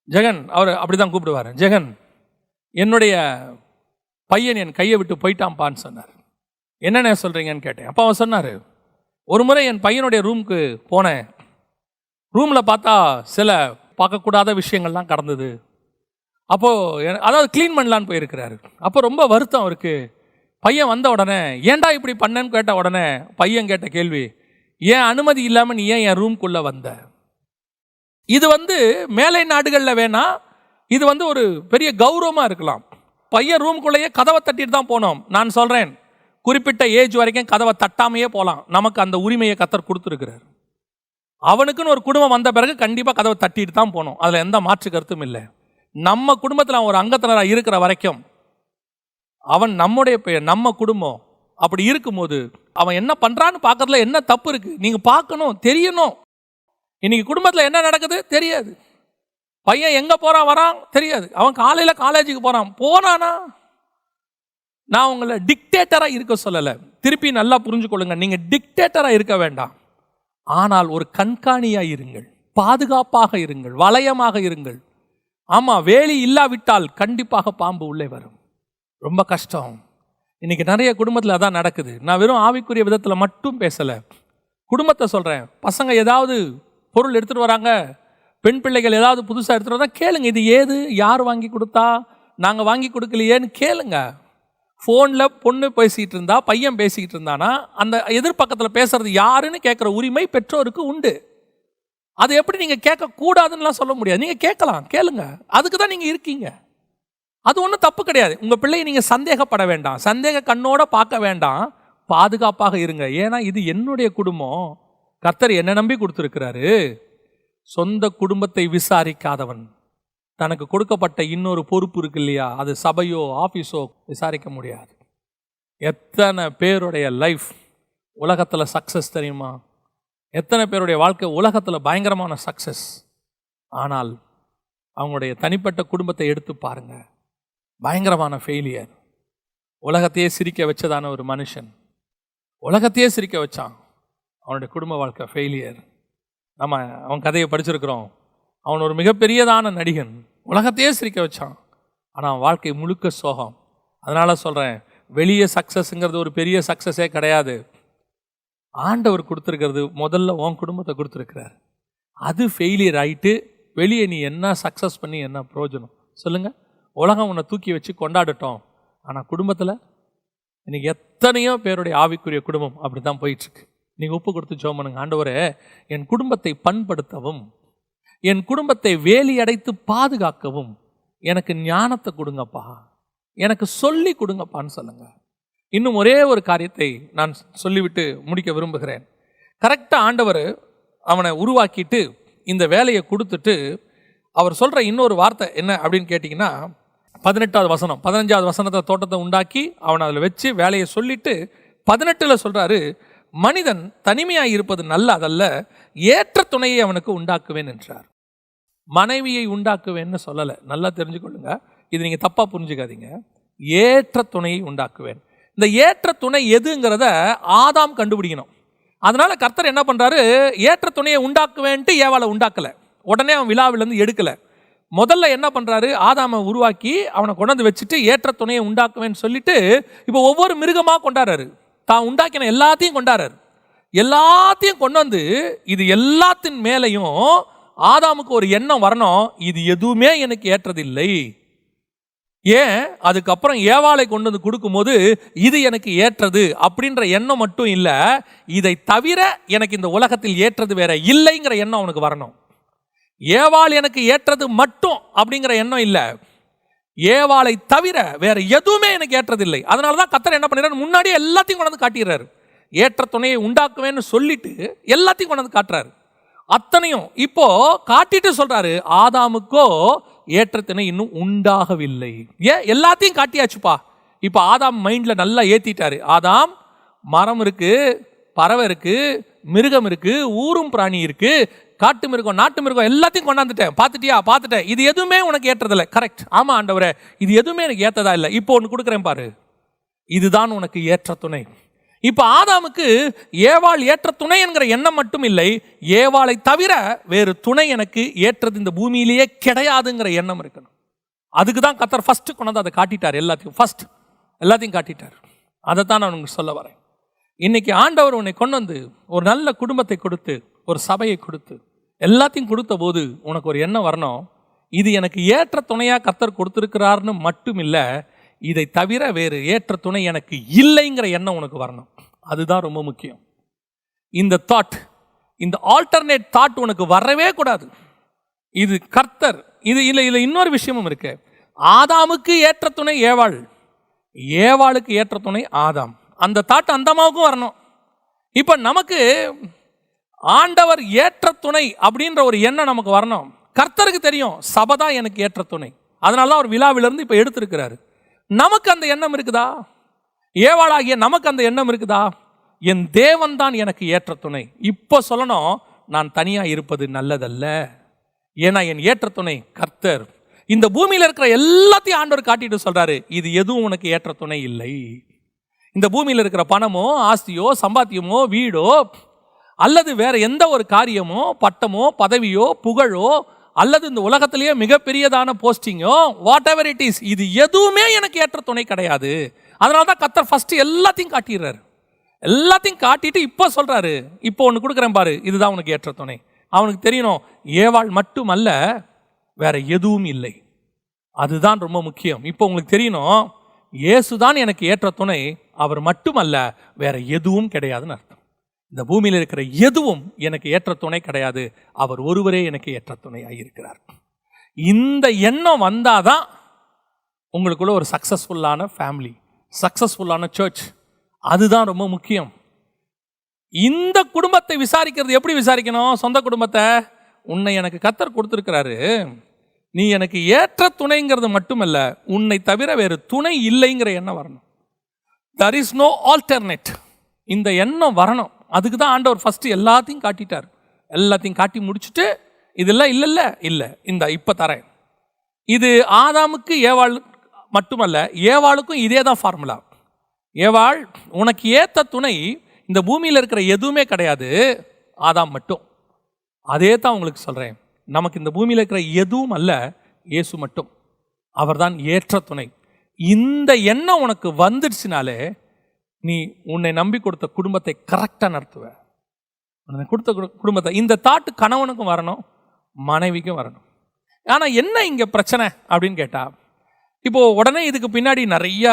ஜெகன், அவர் அப்படிதான் கூப்பிடுவார், ஜெகன், என்னுடைய பையன் என் கையை விட்டு போயிட்டான்ப்பான்னு சொன்னார். என்னென்ன சொல்கிறீங்கன்னு கேட்டேன். அப்போ அவன் சொன்னார், ஒரு முறை என் பையனுடைய ரூமுக்கு போனேன். ரூமில் பார்த்தா சில பார்க்கக்கூடாத விஷயங்கள்லாம் கடந்தது. அப்போது அதாவது க்ளீன் பண்ணலான்னு போயிருக்கிறாரு. அப்போ ரொம்ப வருத்தம் அவருக்கு. பையன் வந்த உடனே ஏன்டா இப்படி பண்ணேன்னு கேட்ட உடனே பையன் கேட்ட கேள்வி, ஏன் அனுமதி இல்லாமல் நீ ஏன் என் ரூம்குள்ளே வந்த? இது மேலை நாடுகளில் வேணா இது ஒரு பெரிய கௌரவமாக இருக்கலாம். பையன் ரூம்குள்ளேயே கதவை தட்டிட்டு தான் போனோம். நான் சொல்கிறேன், குறிப்பிட்ட ஏஜ் வரைக்கும் கதவை தட்டாமையே போகலாம். நமக்கு அந்த உரிமையை கர்த்தர் கொடுத்துருக்கிறார். அவனுக்குன்னு ஒரு குடும்பம் வந்த பிறகு கண்டிப்பாக கதவை தட்டிட்டு தான் போகணும். அதில் எந்த மாற்று கருத்தும் இல்லை. நம்ம குடும்பத்தில் அவன் ஒரு அங்கத்தினராக இருக்கிற வரைக்கும் அவன் நம்முடைய பெயர், நம்ம குடும்பம். அப்படி இருக்கும்போது அவன் என்ன பண்ணுறான்னு பார்க்கறதுல என்ன தப்பு இருக்குது? நீங்கள் பார்க்கணும், தெரியணும். இன்னைக்கு குடும்பத்தில் என்ன நடக்குது தெரியாது. பையன் எங்கே போகிறான் வரான் தெரியாது. அவன் காலையில் காலேஜுக்கு போனானா? நான் உங்களை டிக்டேட்டராக இருக்க சொல்லலை. திருப்பி நல்லா புரிஞ்சுக்கொள்ளுங்க, நீங்கள் டிக்டேட்டராக இருக்க வேண்டாம். ஆனால் ஒரு கண்காணியாக இருங்கள், பாதுகாப்பாக இருங்கள், வளையமாக இருங்கள். ஆமாம், வேலி இல்லாவிட்டால் கண்டிப்பாக பாம்பு உள்ளே வரும். ரொம்ப கஷ்டம். இன்னைக்கு நிறைய குடும்பத்தில் அதான் நடக்குது. நான் வெறும் ஆவிக்குரிய விதத்தில் மட்டும் பேசலை, குடும்பத்தை சொல்கிறேன். பசங்க ஏதாவது பொருள் எடுத்துகிட்டு வராங்க, பெண் பிள்ளைகள் ஏதாவது புதுசாக எடுத்துகிட்டு வந்தால் கேளுங்க, இது ஏது, யார் வாங்கி கொடுத்தா, நாங்கள் வாங்கி கொடுக்கலையேன்னு கேளுங்க. ஃபோனில் பொண்ணு பேசிக்கிட்டு இருந்தா, பையன் பேசிக்கிட்டு இருந்தானா அந்த எதிர்பக்கத்தில் பேசுறது யாருன்னு கேட்குற உரிமை பெற்றோருக்கு உண்டு. அது எப்படி நீங்கள் கேட்கக்கூடாதுன்னுலாம் சொல்ல முடியாது. நீங்கள் கேட்கலாம், கேளுங்க. அதுக்கு தான் நீங்கள் இருக்கீங்க. அது ஒன்றும் தப்பு கிடையாது. உங்கள் பிள்ளையை நீங்கள் சந்தேகப்பட வேண்டாம், சந்தேக கண்ணோட பார்க்க வேண்டாம். பாதுகாப்பாக இருங்க. ஏன்னா இது என்னுடைய குடும்பம், கர்த்தர் என்ன நம்பி கொடுத்துருக்கிறாரு. சொந்த குடும்பத்தை விசாரிக்காதவன் தனக்கு கொடுக்கப்பட்ட இன்னொரு பொறுப்பு இருக்கு இல்லையா, அது சபையோ ஆஃபீஸோ விசாரிக்க முடியாது. எத்தனை பேருடைய லைஃப் உலகத்தில் சக்ஸஸ் தெரியுமா? எத்தனை பேருடைய வாழ்க்கை உலகத்தில் பயங்கரமான சக்ஸஸ். ஆனால் அவங்களுடைய தனிப்பட்ட குடும்பத்தை எடுத்து பாருங்க, பயங்கரமான ஃபெயிலியர். உலகத்தையே சிரிக்க வச்சதான ஒரு மனுஷன், உலகத்தையே சிரிக்க வச்சான், அவனுடைய குடும்ப வாழ்க்கை ஃபெயிலியர். நம்ம அவன் கதையை படிச்சிருக்கிறோம். அவன் ஒரு மிகப்பெரியதான நடிகன், உலகத்தையே சிரிக்க வச்சான், ஆனால் வாழ்க்கை முழுக்க சோகம். அதனால் சொல்கிறேன், வெளியே சக்ஸஸ்ங்கிறது ஒரு பெரிய சக்ஸஸே கிடையாது. ஆண்டவர் கொடுத்துருக்கிறது முதல்ல உன் குடும்பத்தை கொடுத்துருக்கிறார். அது ஃபெயிலியர் ஆகிட்டு வெளியே நீ என்ன சக்ஸஸ் பண்ணி என்ன பிரயோஜனம் சொல்லுங்கள்? உலகம் உன்னை தூக்கி வச்சு கொண்டாடட்டும். ஆனால் குடும்பத்தில் இன்னைக்கு எத்தனையோ பேருடைய ஆவிக்குரிய குடும்பம் அப்படி தான் போயிட்டுருக்கு. நீங்கள் ஒப்பு கொடுத்து ஜெபம் பண்ணுங்க, ஆண்டவரே என் குடும்பத்தை பண்படுத்தவும், என் குடும்பத்தை வேலி அடைத்து பாதுகாக்கவும் எனக்கு ஞானத்தை கொடுங்கப்பா, எனக்கு சொல்லி கொடுங்கப்பான்னு சொல்லுங்க. இன்னும் ஒரே ஒரு காரியத்தை நான் சொல்லிவிட்டு முடிக்க விரும்புகிறேன். கரெக்டாக ஆண்டவர் அவனை உருவாக்கிட்டு இந்த வேலையை கொடுத்துட்டு அவர் சொல்கிற இன்னொரு வார்த்தை என்ன அப்படின்னு கேட்டிங்கன்னா, 18வது வசனம், 15வது வசனத்தை தோட்டத்தை உண்டாக்கி அவனை அதில் வச்சு வேலையை சொல்லிட்டு 18ல் சொல்கிறாரு, மனிதன் தனிமையாக இருப்பது நல்லதல்ல, ஏற்ற துணையை அவனுக்கு உண்டாக்குவேன் என்றார். மனைவியை உண்டாக்குவேன்னு சொல்லலை, நல்லா தெரிஞ்சுக்கொள்ளுங்க, இது நீங்கள் தப்பாக புரிஞ்சுக்காதீங்க. ஏற்ற துணையை உண்டாக்குவேன். இந்த ஏற்ற துணை எதுங்கிறத ஆதாம் கண்டுபிடிக்கணும். அதனால கர்த்தர் என்ன பண்ணுறாரு, ஏற்ற துணையை உண்டாக்குவேன்ட்டு ஏவாளை உண்டாக்கலை, உடனே அவன் விழாவிலேருந்து எடுக்கலை. முதல்ல என்ன பண்ணுறாரு, ஆதாமை உருவாக்கி அவனை கொண்டாந்து வச்சுட்டு ஏற்ற துணையை உண்டாக்குவேன்னு சொல்லிட்டு இப்போ ஒவ்வொரு மிருகமாக கொண்டாடுறாரு. தான் உண்டாக்கின எல்லாத்தையும் கொண்டாடுறாரு. எல்லாத்தையும் கொண்டு வந்து இது எல்லாத்தின் மேலையும் ஆதாமுக்கு ஒரு எண்ணம் வரணும், இது எதுவுமே எனக்கு ஏற்றதில்லை. ஏன் அதுக்கப்புறம் ஏவாளை கொண்டு வந்து கொடுக்கும்போது இது எனக்கு ஏற்றது அப்படின்ற எண்ணம் மட்டும் இல்லை, இதை தவிர எனக்கு இந்த உலகத்தில் ஏற்றது வேற இல்லைங்கிற எண்ணம் அவனுக்கு வரணும். ஏவாள் எனக்கு ஏற்றது மட்டும் அப்படிங்கிற எண்ணம் இல்லை, ஏவாளை தவிர வேற எதுவுமே எனக்கு ஏற்றதில்லை. அதனாலதான் கர்த்தர் என்ன பண்ணிடுறாரு, முன்னாடியே எல்லாத்தையும் கொண்டு வந்து காட்டிடுறாரு. ஏற்ற துணையை உண்டாக்குவேன்னு சொல்லிட்டு எல்லாத்தையும் கொண்டு வந்து காட்டுறாரு. அத்தனையும் இப்போ காட்டிட்டு சொல்றாரு, ஆதாமுக்கோ ஏற்ற துணை இன்னும் உண்டாகவில்லை. ஏன்? எல்லாத்தையும் காட்டியாச்சுப்பா. இப்போ ஆதாம் மைண்ட்ல நல்லா ஏத்திட்டாரு. ஆதாம், மரம் இருக்கு, பறவை இருக்கு, மிருகம் இருக்கு, ஊரும் பிராணி இருக்கு, காட்டு மிருகம், நாட்டு மிருகம் எல்லாத்தையும் கொண்டாந்துட்டேன். பார்த்துட்டியா? பார்த்துட்டேன். இது எதுவுமே உனக்கு ஏற்றதில்லை. கரெக்ட், ஆமா ஆண்டவரே, இது எதுவுமே எனக்கு ஏற்றதா இல்லை. இப்போ ஒன்று கொடுக்குறேன் பாரு, இதுதான் உனக்கு ஏற்ற துணை. இப்ப ஆதாமுக்கு ஏவாள் ஏற்ற துணை என்கிற எண்ணம் மட்டும் இல்லை, ஏவாளை தவிர வேறு துணை எனக்கு ஏற்றது இந்த பூமியிலேயே கிடையாதுங்கிற எண்ணம் இருக்கணும். அதுக்கு தான் கர்த்தர் ஃபர்ஸ்ட் கொண்டு அதை காட்டிட்டார். எல்லாத்தையும் காட்டிட்டார். அதைத்தான் நான் உங்களுக்கு சொல்ல வரேன். இன்னைக்கு ஆண்டவர் உன்னை கொண்டு வந்து ஒரு நல்ல குடும்பத்தை கொடுத்து, ஒரு சபையை கொடுத்து, எல்லாத்தையும் கொடுத்த போது உனக்கு ஒரு எண்ணம் வரணும், இது எனக்கு ஏற்ற துணையா கர்த்தர் கொடுத்திருக்கிறார்னு மட்டும் இல்லை, இதை தவிர வேறு ஏற்ற துணை எனக்கு இல்லைங்கிற எண்ணம் உனக்கு வரணும். அதுதான் ரொம்ப முக்கியம். இந்த தாட், இந்த ஆல்டர்னேட் தாட் உனக்கு வரவே கூடாது. இது கர்த்தர். இது இல்லை, இன்னொரு விஷயமும் இருக்கு. ஆதாமுக்கு ஏற்ற துணை ஏவாள், ஏவாளுக்கு ஏற்ற துணை ஆதாம். அந்த தாட் அந்த அம்மாவுக்கும் வரணும். இப்ப நமக்கு ஆண்டவர் ஏற்ற துணை அப்படின்ற ஒரு எண்ணம் நமக்கு வரணும். கர்த்தருக்கு தெரியும் சபை தான் எனக்கு ஏற்ற துணை. அதனால அவர் விழாவிலிருந்து இப்ப எடுத்திருக்கிறாரு. நமக்கு அந்த எண்ணம் இருக்குதா? ஏவாளாகிய நமக்கு அந்த எண்ணம் இருக்குதா? என் தேவன் தான் எனக்கு ஏற்ற துணை. இப்போ சொல்லணும், நான் தனியா இருப்பது நல்லதல்ல, ஏன்னா என் ஏற்ற துணை கர்த்தர். இந்த பூமியில இருக்கிற எல்லாத்தையும் ஆண்டவர் காட்டிட்டு சொல்றாரு, இது எதுவும் உனக்கு ஏற்ற துணை இல்லை. இந்த பூமியில இருக்கிற பணமோ, ஆஸ்தியோ, சம்பாத்தியமோ, வீடோ, அல்லது வேற எந்த ஒரு காரியமோ, பட்டமோ, பதவியோ, புகழோ, அல்லது இந்த உலகத்திலேயே மிகப்பெரியதான போஸ்டிங்கோ, வாட் எவர் இட் இஸ், இது எதுவுமே எனக்கு ஏற்ற துணை கிடையாது. அதனால தான் கர்த்தர் ஃபர்ஸ்ட் எல்லாத்தையும் காட்டிடுறாரு. எல்லாத்தையும் காட்டிட்டு இப்போ சொல்றாரு, இப்போ ஒன்று கொடுக்குறேன் பாரு, இதுதான் உனக்கு ஏற்ற துணை. அவனுக்கு தெரியணும், ஏவாள் மட்டும் அல்ல, வேற எதுவும் இல்லை. அதுதான் ரொம்ப முக்கியம். இப்போ உங்களுக்கு தெரியணும், இயேசுதான் எனக்கு ஏற்ற துணை, அவர் மட்டும் அல்ல, வேற எதுவும் கிடையாதுன்னு அர்த்தம். இந்த பூமியில் இருக்கிற எதுவும் எனக்கு ஏற்ற துணை கிடையாது, அவர் ஒருவரே எனக்கு ஏற்ற துணையாக இருக்கிறார். இந்த எண்ணம் வந்தாதான் உங்களுக்குள்ள ஒரு சக்சஸ்ஃபுல்லான ஃபேமிலி, சக்சஸ்ஃபுல்லான சர்ச். அதுதான் ரொம்ப முக்கியம். இந்த குடும்பத்தை விசாரிக்கிறது எப்படி விசாரிக்கணும்? சொந்த குடும்பத்தை, உன்னை எனக்கு கர்த்தர் கொடுத்திருக்கிறாரு, நீ எனக்கு ஏற்ற துணைங்கிறது மட்டுமல்ல, உன்னை தவிர வேறு துணை இல்லைங்கிற எண்ணம் வரணும். there is no alternate. இந்த எண்ணம் வரணும். அதுக்கு தான் ஆண்டவர் ஃபர்ஸ்ட் எல்லாத்தையும் காட்டிட்டார். எல்லாத்தையும் காட்டி முடிச்சுட்டு, இதெல்லாம் இல்லை, இந்த இப்ப தரேன். இது ஆதாமுக்கு ஏவாள் மட்டுமல்ல, ஏவாளுக்கும் இதே தான் ஃபார்முலா. ஏவாள், உனக்கு ஏத்த துணை இந்த பூமியில் இருக்கிற எதுவுமே கிடையாது, ஆதாம் மட்டும். அதே தான் உங்களுக்கு சொல்றேன், நமக்கு இந்த பூமியில் இருக்கிற எதுவும் அல்ல, இயேசு மட்டும். அவர்தான் ஏற்ற துணை. இந்த எண்ணம் உனக்கு வந்துடுச்சுனாலே நீ உன்னை நம்பி கொடுத்த குடும்பத்தை கரெக்டாக நடத்துவ. உன்னை கொடுத்த குடும்பத்தை, இந்த தாட்டு கணவனுக்கும் வரணும், மனைவிக்கும் வரணும். ஆனால் என்ன இங்கே பிரச்சனை அப்படின்னு கேட்டா, இப்போ உடனே இதுக்கு பின்னாடி நிறைய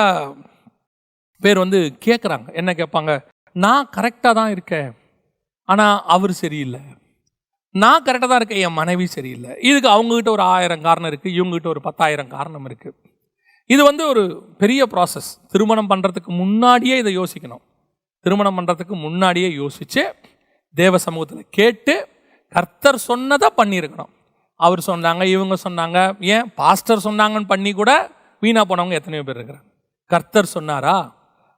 பேர் வந்து கேட்குறாங்க. என்ன கேட்பாங்க? நான் கரெக்டாக தான் இருக்கேன், ஆனால் அவர் சரியில்லை. நான் கரெக்டாக தான் இருக்கேன், என் மனைவி சரியில்லை. இதுக்கு அவங்ககிட்ட ஒரு 1000 காரணம் இருக்குது, இவங்ககிட்ட ஒரு 10,000 காரணம் இருக்குது. இது வந்து ஒரு பெரிய ப்ராசஸ். திருமணம் பண்ணுறதுக்கு முன்னாடியே இதை யோசிக்கணும். திருமணம் பண்ணுறதுக்கு முன்னாடியே யோசித்து தேவ சமூகத்தில் கேட்டு கர்த்தர் சொன்னதை பண்ணியிருக்கணும். அவர் சொன்னாங்க, இவங்க சொன்னாங்க, ஏன் பாஸ்டர் சொன்னாங்கன்னு பண்ணி கூட வீணாக போனவங்க எத்தனையோ பேர் இருக்கிறாங்க. கர்த்தர் சொன்னாரா,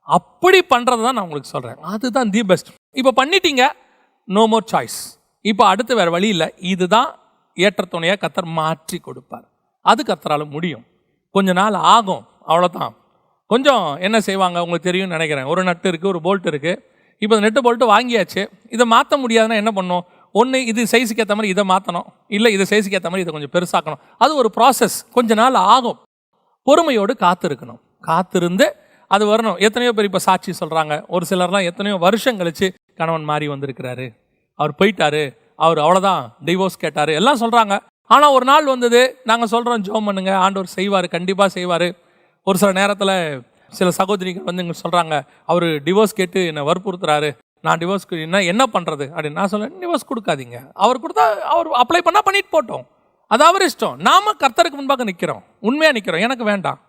அப்படி பண்ணுறது தான் நான் உங்களுக்கு சொல்கிறேன். அதுதான் தி பெஸ்ட். இப்போ பண்ணிட்டீங்க, நோ மோர் சாய்ஸ். இப்போ அடுத்து வேறு வழி இல்லை, இதுதான் ஏற்ற துணையாக கர்த்தர் மாற்றி கொடுப்பார். அது கர்த்தரால முடியும். கொஞ்ச நாள் ஆகும், அவ்வளோதான். கொஞ்சம் என்ன செய்வாங்க உங்களுக்கு தெரியும்னு நினைக்கிறேன். ஒரு நட்டு இருக்குது, ஒரு போல்ட் இருக்குது. இப்போ நெட்டு போல்ட்டு வாங்கியாச்சு, இதை மாற்ற முடியாதுன்னா என்ன பண்ணணும்? ஒன்று இது சைஸுக்கு ஏற்ற மாதிரி இதை மாற்றணும், இல்லை இதை சைஸுக்கு ஏற்ற மாதிரி இதை கொஞ்சம் பெருசாக்கணும். அது ஒரு ப்ராசஸ், கொஞ்ச நாள் ஆகும். பொறுமையோடு காத்திருக்கணும். காத்திருந்து அது வரணும். எத்தனையோ பேர் இப்போ சாட்சி சொல்கிறாங்க. ஒரு சிலர்லாம் எத்தனையோ வருஷம் கழிச்சு கணவன் மாறி வந்திருக்கிறாரு, அவர் போயிட்டாரு அவர் அவ்வளோதான் டிவோர்ஸ் கேட்டார் எல்லாம் சொல்கிறாங்க. ஆனால் ஒரு நாள் வந்தது, நாங்கள் சொல்கிறோம் ஜெபம் பண்ணுங்க, ஆண்டவர் செய்வார், கண்டிப்பாக செய்வார். ஒரு சில நேரத்தில் சில சகோதரிகள் வந்து எங்களுக்கு சொல்கிறாங்க, அவர் டிவோர்ஸ் கேட்டு என்னை வற்புறுத்துறாரு, நான் டிவோர்ஸ்க்கு என்ன பண்ணுறது அப்படின்னு. நான் சொல்கிறேன், டிவோர்ஸ் கொடுக்காதீங்க, அவர் கொடுத்தா அவர் அப்ளை பண்ணால் பண்ணிட்டு போட்டோம், அது அவர் இஷ்டம். நாம் கர்த்தருக்கு முன்பாக நிற்கிறோம், உண்மையாக நிற்கிறோம். எனக்கு வேண்டாம்,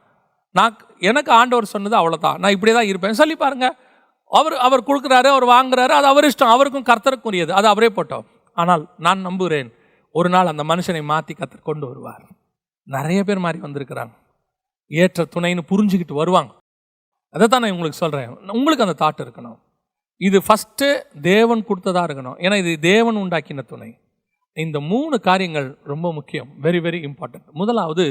எனக்கு ஆண்டவர் சொன்னது அவ்வளோதான், நான் இப்படியே தான் இருப்பேன் சொல்லி பாருங்க. அவர் கொடுக்குறாரு, அவர் வாங்குறாரு, அது அவர் இஷ்டம், அவருக்கும் கர்த்தருக்குரியது, அது அவரே போட்டோம். ஆனால் நான் நம்புகிறேன், ஒரு நாள் அந்த மனுஷனை மாற்றி கர்த்தர் கொண்டு வருவார். நிறைய பேர் மாறி வந்திருக்கிறாங்க, ஏற்ற துணைன்னு புரிஞ்சுக்கிட்டு வருவாங்க. அதை தான் நான் உங்களுக்கு சொல்கிறேன். உங்களுக்கு அந்த தாட் இருக்கணும், இது ஃபஸ்ட்டு தேவன் கொடுத்ததாக இருக்கணும், ஏன்னா இது தேவன் உண்டாக்கின துணை. இந்த 3 காரியங்கள் ரொம்ப முக்கியம், வெரி வெரி இம்பார்ட்டன்ட். முதலாவது,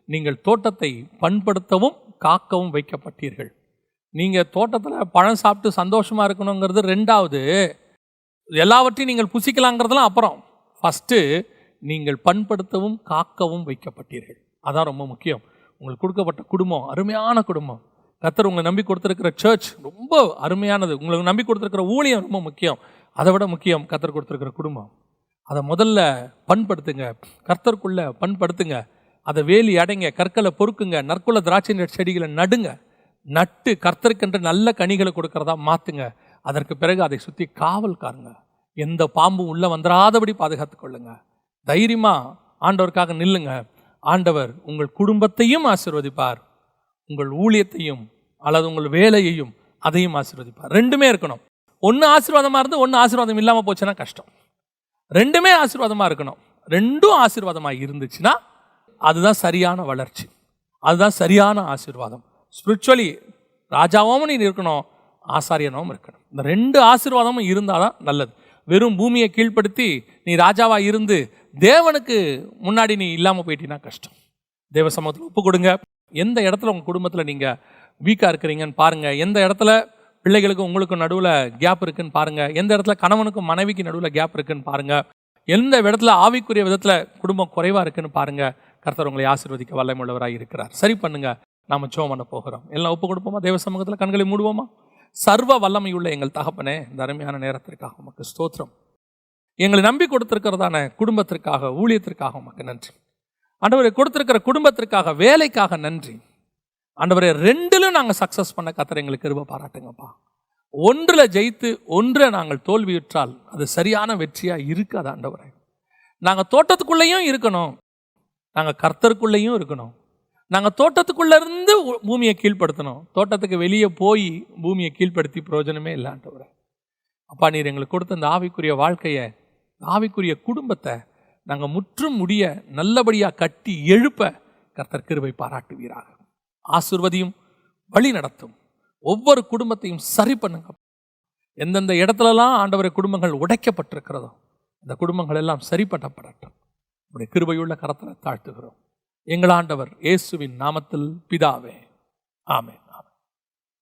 நீங்கள் தோட்டத்தை பண்படுத்தவும் காக்கவும் வைக்கப்பட்டீர்கள். நீங்கள் தோட்டத்தில் பழம் சாப்பிட்டு சந்தோஷமாக இருக்கணுங்கிறது ரெண்டாவது, எல்லாவற்றையும் நீங்கள் புசிக்கலாங்கிறதுலாம் அப்புறம். ஃபஸ்ட்டு நீங்கள் பண்படுத்தவும் காக்கவும் வைக்கப்பட்டீர்கள், அதான் ரொம்ப முக்கியம். உங்களுக்கு கொடுக்கப்பட்ட குடும்பம் அருமையான குடும்பம், கர்த்தர் உங்களை நம்பி கொடுத்துருக்கிற சர்ச் ரொம்ப அருமையானது, உங்களுக்கு நம்பி கொடுத்துருக்கிற ஊழியம் ரொம்ப முக்கியம். அதை விட முக்கியம் கர்த்தர் கொடுத்துருக்கிற குடும்பம். அதை முதல்ல பண்படுத்துங்க, கர்த்தருக்குள்ளே பண்படுத்துங்க, அதை வேலி அடைங்க, கற்களை பொறுக்குங்க, நற்குல திராட்சை செடிகளை நடுங்க, நட்டு கர்த்தருக்கென்று நல்ல கனிகளை கொடுக்கறதா மாற்றுங்க. அதற்கு பிறகு அதை சுற்றி காவல் காருங்க, எந்த பாம்பும் உள்ளே வந்துடாதபடி பாதுகாத்து கொள்ளுங்க. தைரியமாக ஆண்டவருக்காக நில்லுங்க. ஆண்டவர் உங்கள் குடும்பத்தையும் ஆசீர்வதிப்பார், உங்கள் ஊழியத்தையும் அல்லது உங்கள் வேலையையும் அதையும் ஆசீர்வதிப்பார். ரெண்டுமே இருக்கணும். ஒன்று ஆசீர்வாதமாக இருந்து ஒன்று ஆசீர்வாதம் இல்லாமல் போச்சுன்னா கஷ்டம். ரெண்டுமே ஆசீர்வாதமாக இருக்கணும். ரெண்டும் ஆசீர்வாதமாக இருந்துச்சுன்னா அதுதான் சரியான வளர்ச்சி, அதுதான் சரியான ஆசீர்வாதம். ஸ்பிரிச்சுவலி ராஜாவும் நீ இருக்கணும், ஆசாரியனாகவும் இருக்கணும். இந்த 2 ஆசீர்வாதமும் இருந்தால் தான் நல்லது. வெறும் பூமியை கீழ்ப்படுத்தி நீ ராஜாவாக இருந்து தேவனுக்கு முன்னாடி நீ இல்லாமல் போயிட்டீங்கன்னா கஷ்டம். தேவ சமூகத்தில் ஒப்பு கொடுங்க. எந்த இடத்துல உங்கள் குடும்பத்தில் நீங்கள் வீக்காக இருக்கிறீங்கன்னு பாருங்கள், எந்த இடத்துல பிள்ளைகளுக்கும் உங்களுக்கும் நடுவில் கேப் இருக்குன்னு பாருங்கள், எந்த இடத்துல கணவனுக்கும் மனைவிக்கு நடுவில் கேப் இருக்குன்னு பாருங்கள், எந்த இடத்துல ஆவிக்குரிய விதத்தில் குடும்பம் குறைவாக இருக்குன்னு பாருங்கள். கர்த்தர் உங்களை ஆசீர்வதிக்க வல்லமையுள்ளவராக இருக்கிறார். சரி பண்ணுங்க, நாம் ஜெபம் பண்ண போகிறோம். எல்லாம் ஒப்பு கொடுப்போமா? தேவ சமூகத்தில் கண்களை மூடுவோமா? சர்வ வல்லமையுள்ள எங்கள் தகப்பனே, இந்த அருமையான நேரத்திற்காக உமக்கு ஸ்தோத்திரம். எங்களை நம்பி கொடுத்திருக்கிறதான குடும்பத்திற்காக, ஊழியத்திற்காக உமக்கு நன்றி. ஆண்டவரை கொடுத்திருக்கிற குடும்பத்திற்காக, வேலைக்காக நன்றி. ஆண்டவரை 2லும் நாங்கள் சக்ஸஸ் பண்ண கர்த்தர் எங்களுக்கு கிருபை பாராட்டுங்கப்பா. 1ல் ஜெயித்து 1ல் நாங்கள் தோல்வியுற்றால் அது சரியான வெற்றியாக இருக்காது. ஆண்டவரை, நாங்கள் தோட்டத்துக்குள்ளேயும் இருக்கணும், நாங்கள் கர்த்தருக்குள்ளேயும் இருக்கணும். நாங்கள் தோட்டத்துக்குள்ளே இருந்து பூமியை கீழ்ப்படுத்தணும், தோட்டத்துக்கு வெளியே போய் பூமியை கீழ்ப்படுத்தி பிரயோஜனமே இல்லை. ஆண்டவரை அப்பா, நீர் எங்களுக்கு கொடுத்த இந்த ஆவிக்குரிய வாழ்க்கையை, ஆவிக்குரிய குடும்பத்தை நாங்கள் முற்றும் முடிய நல்லபடியாக கட்டி எழுப்ப கர்த்தர் கிருபை பாராட்டுவீராக. ஆசீர்வதியும், வழி நடத்தும், ஒவ்வொரு குடும்பத்தையும் சரி பண்ணுங்க. எந்தெந்த இடத்துலலாம் ஆண்டவரை குடும்பங்கள் உடைக்கப்பட்டிருக்கிறதோ அந்த குடும்பங்கள் எல்லாம் சரி பண்ணப்படட்டும். உடைய கிருபையுள்ள கரத்தில் தாழ்த்துகிறோம் எங்கள் ஆண்டவர் இயேசுவின் நாமத்தில் பிதாவே, ஆமென்.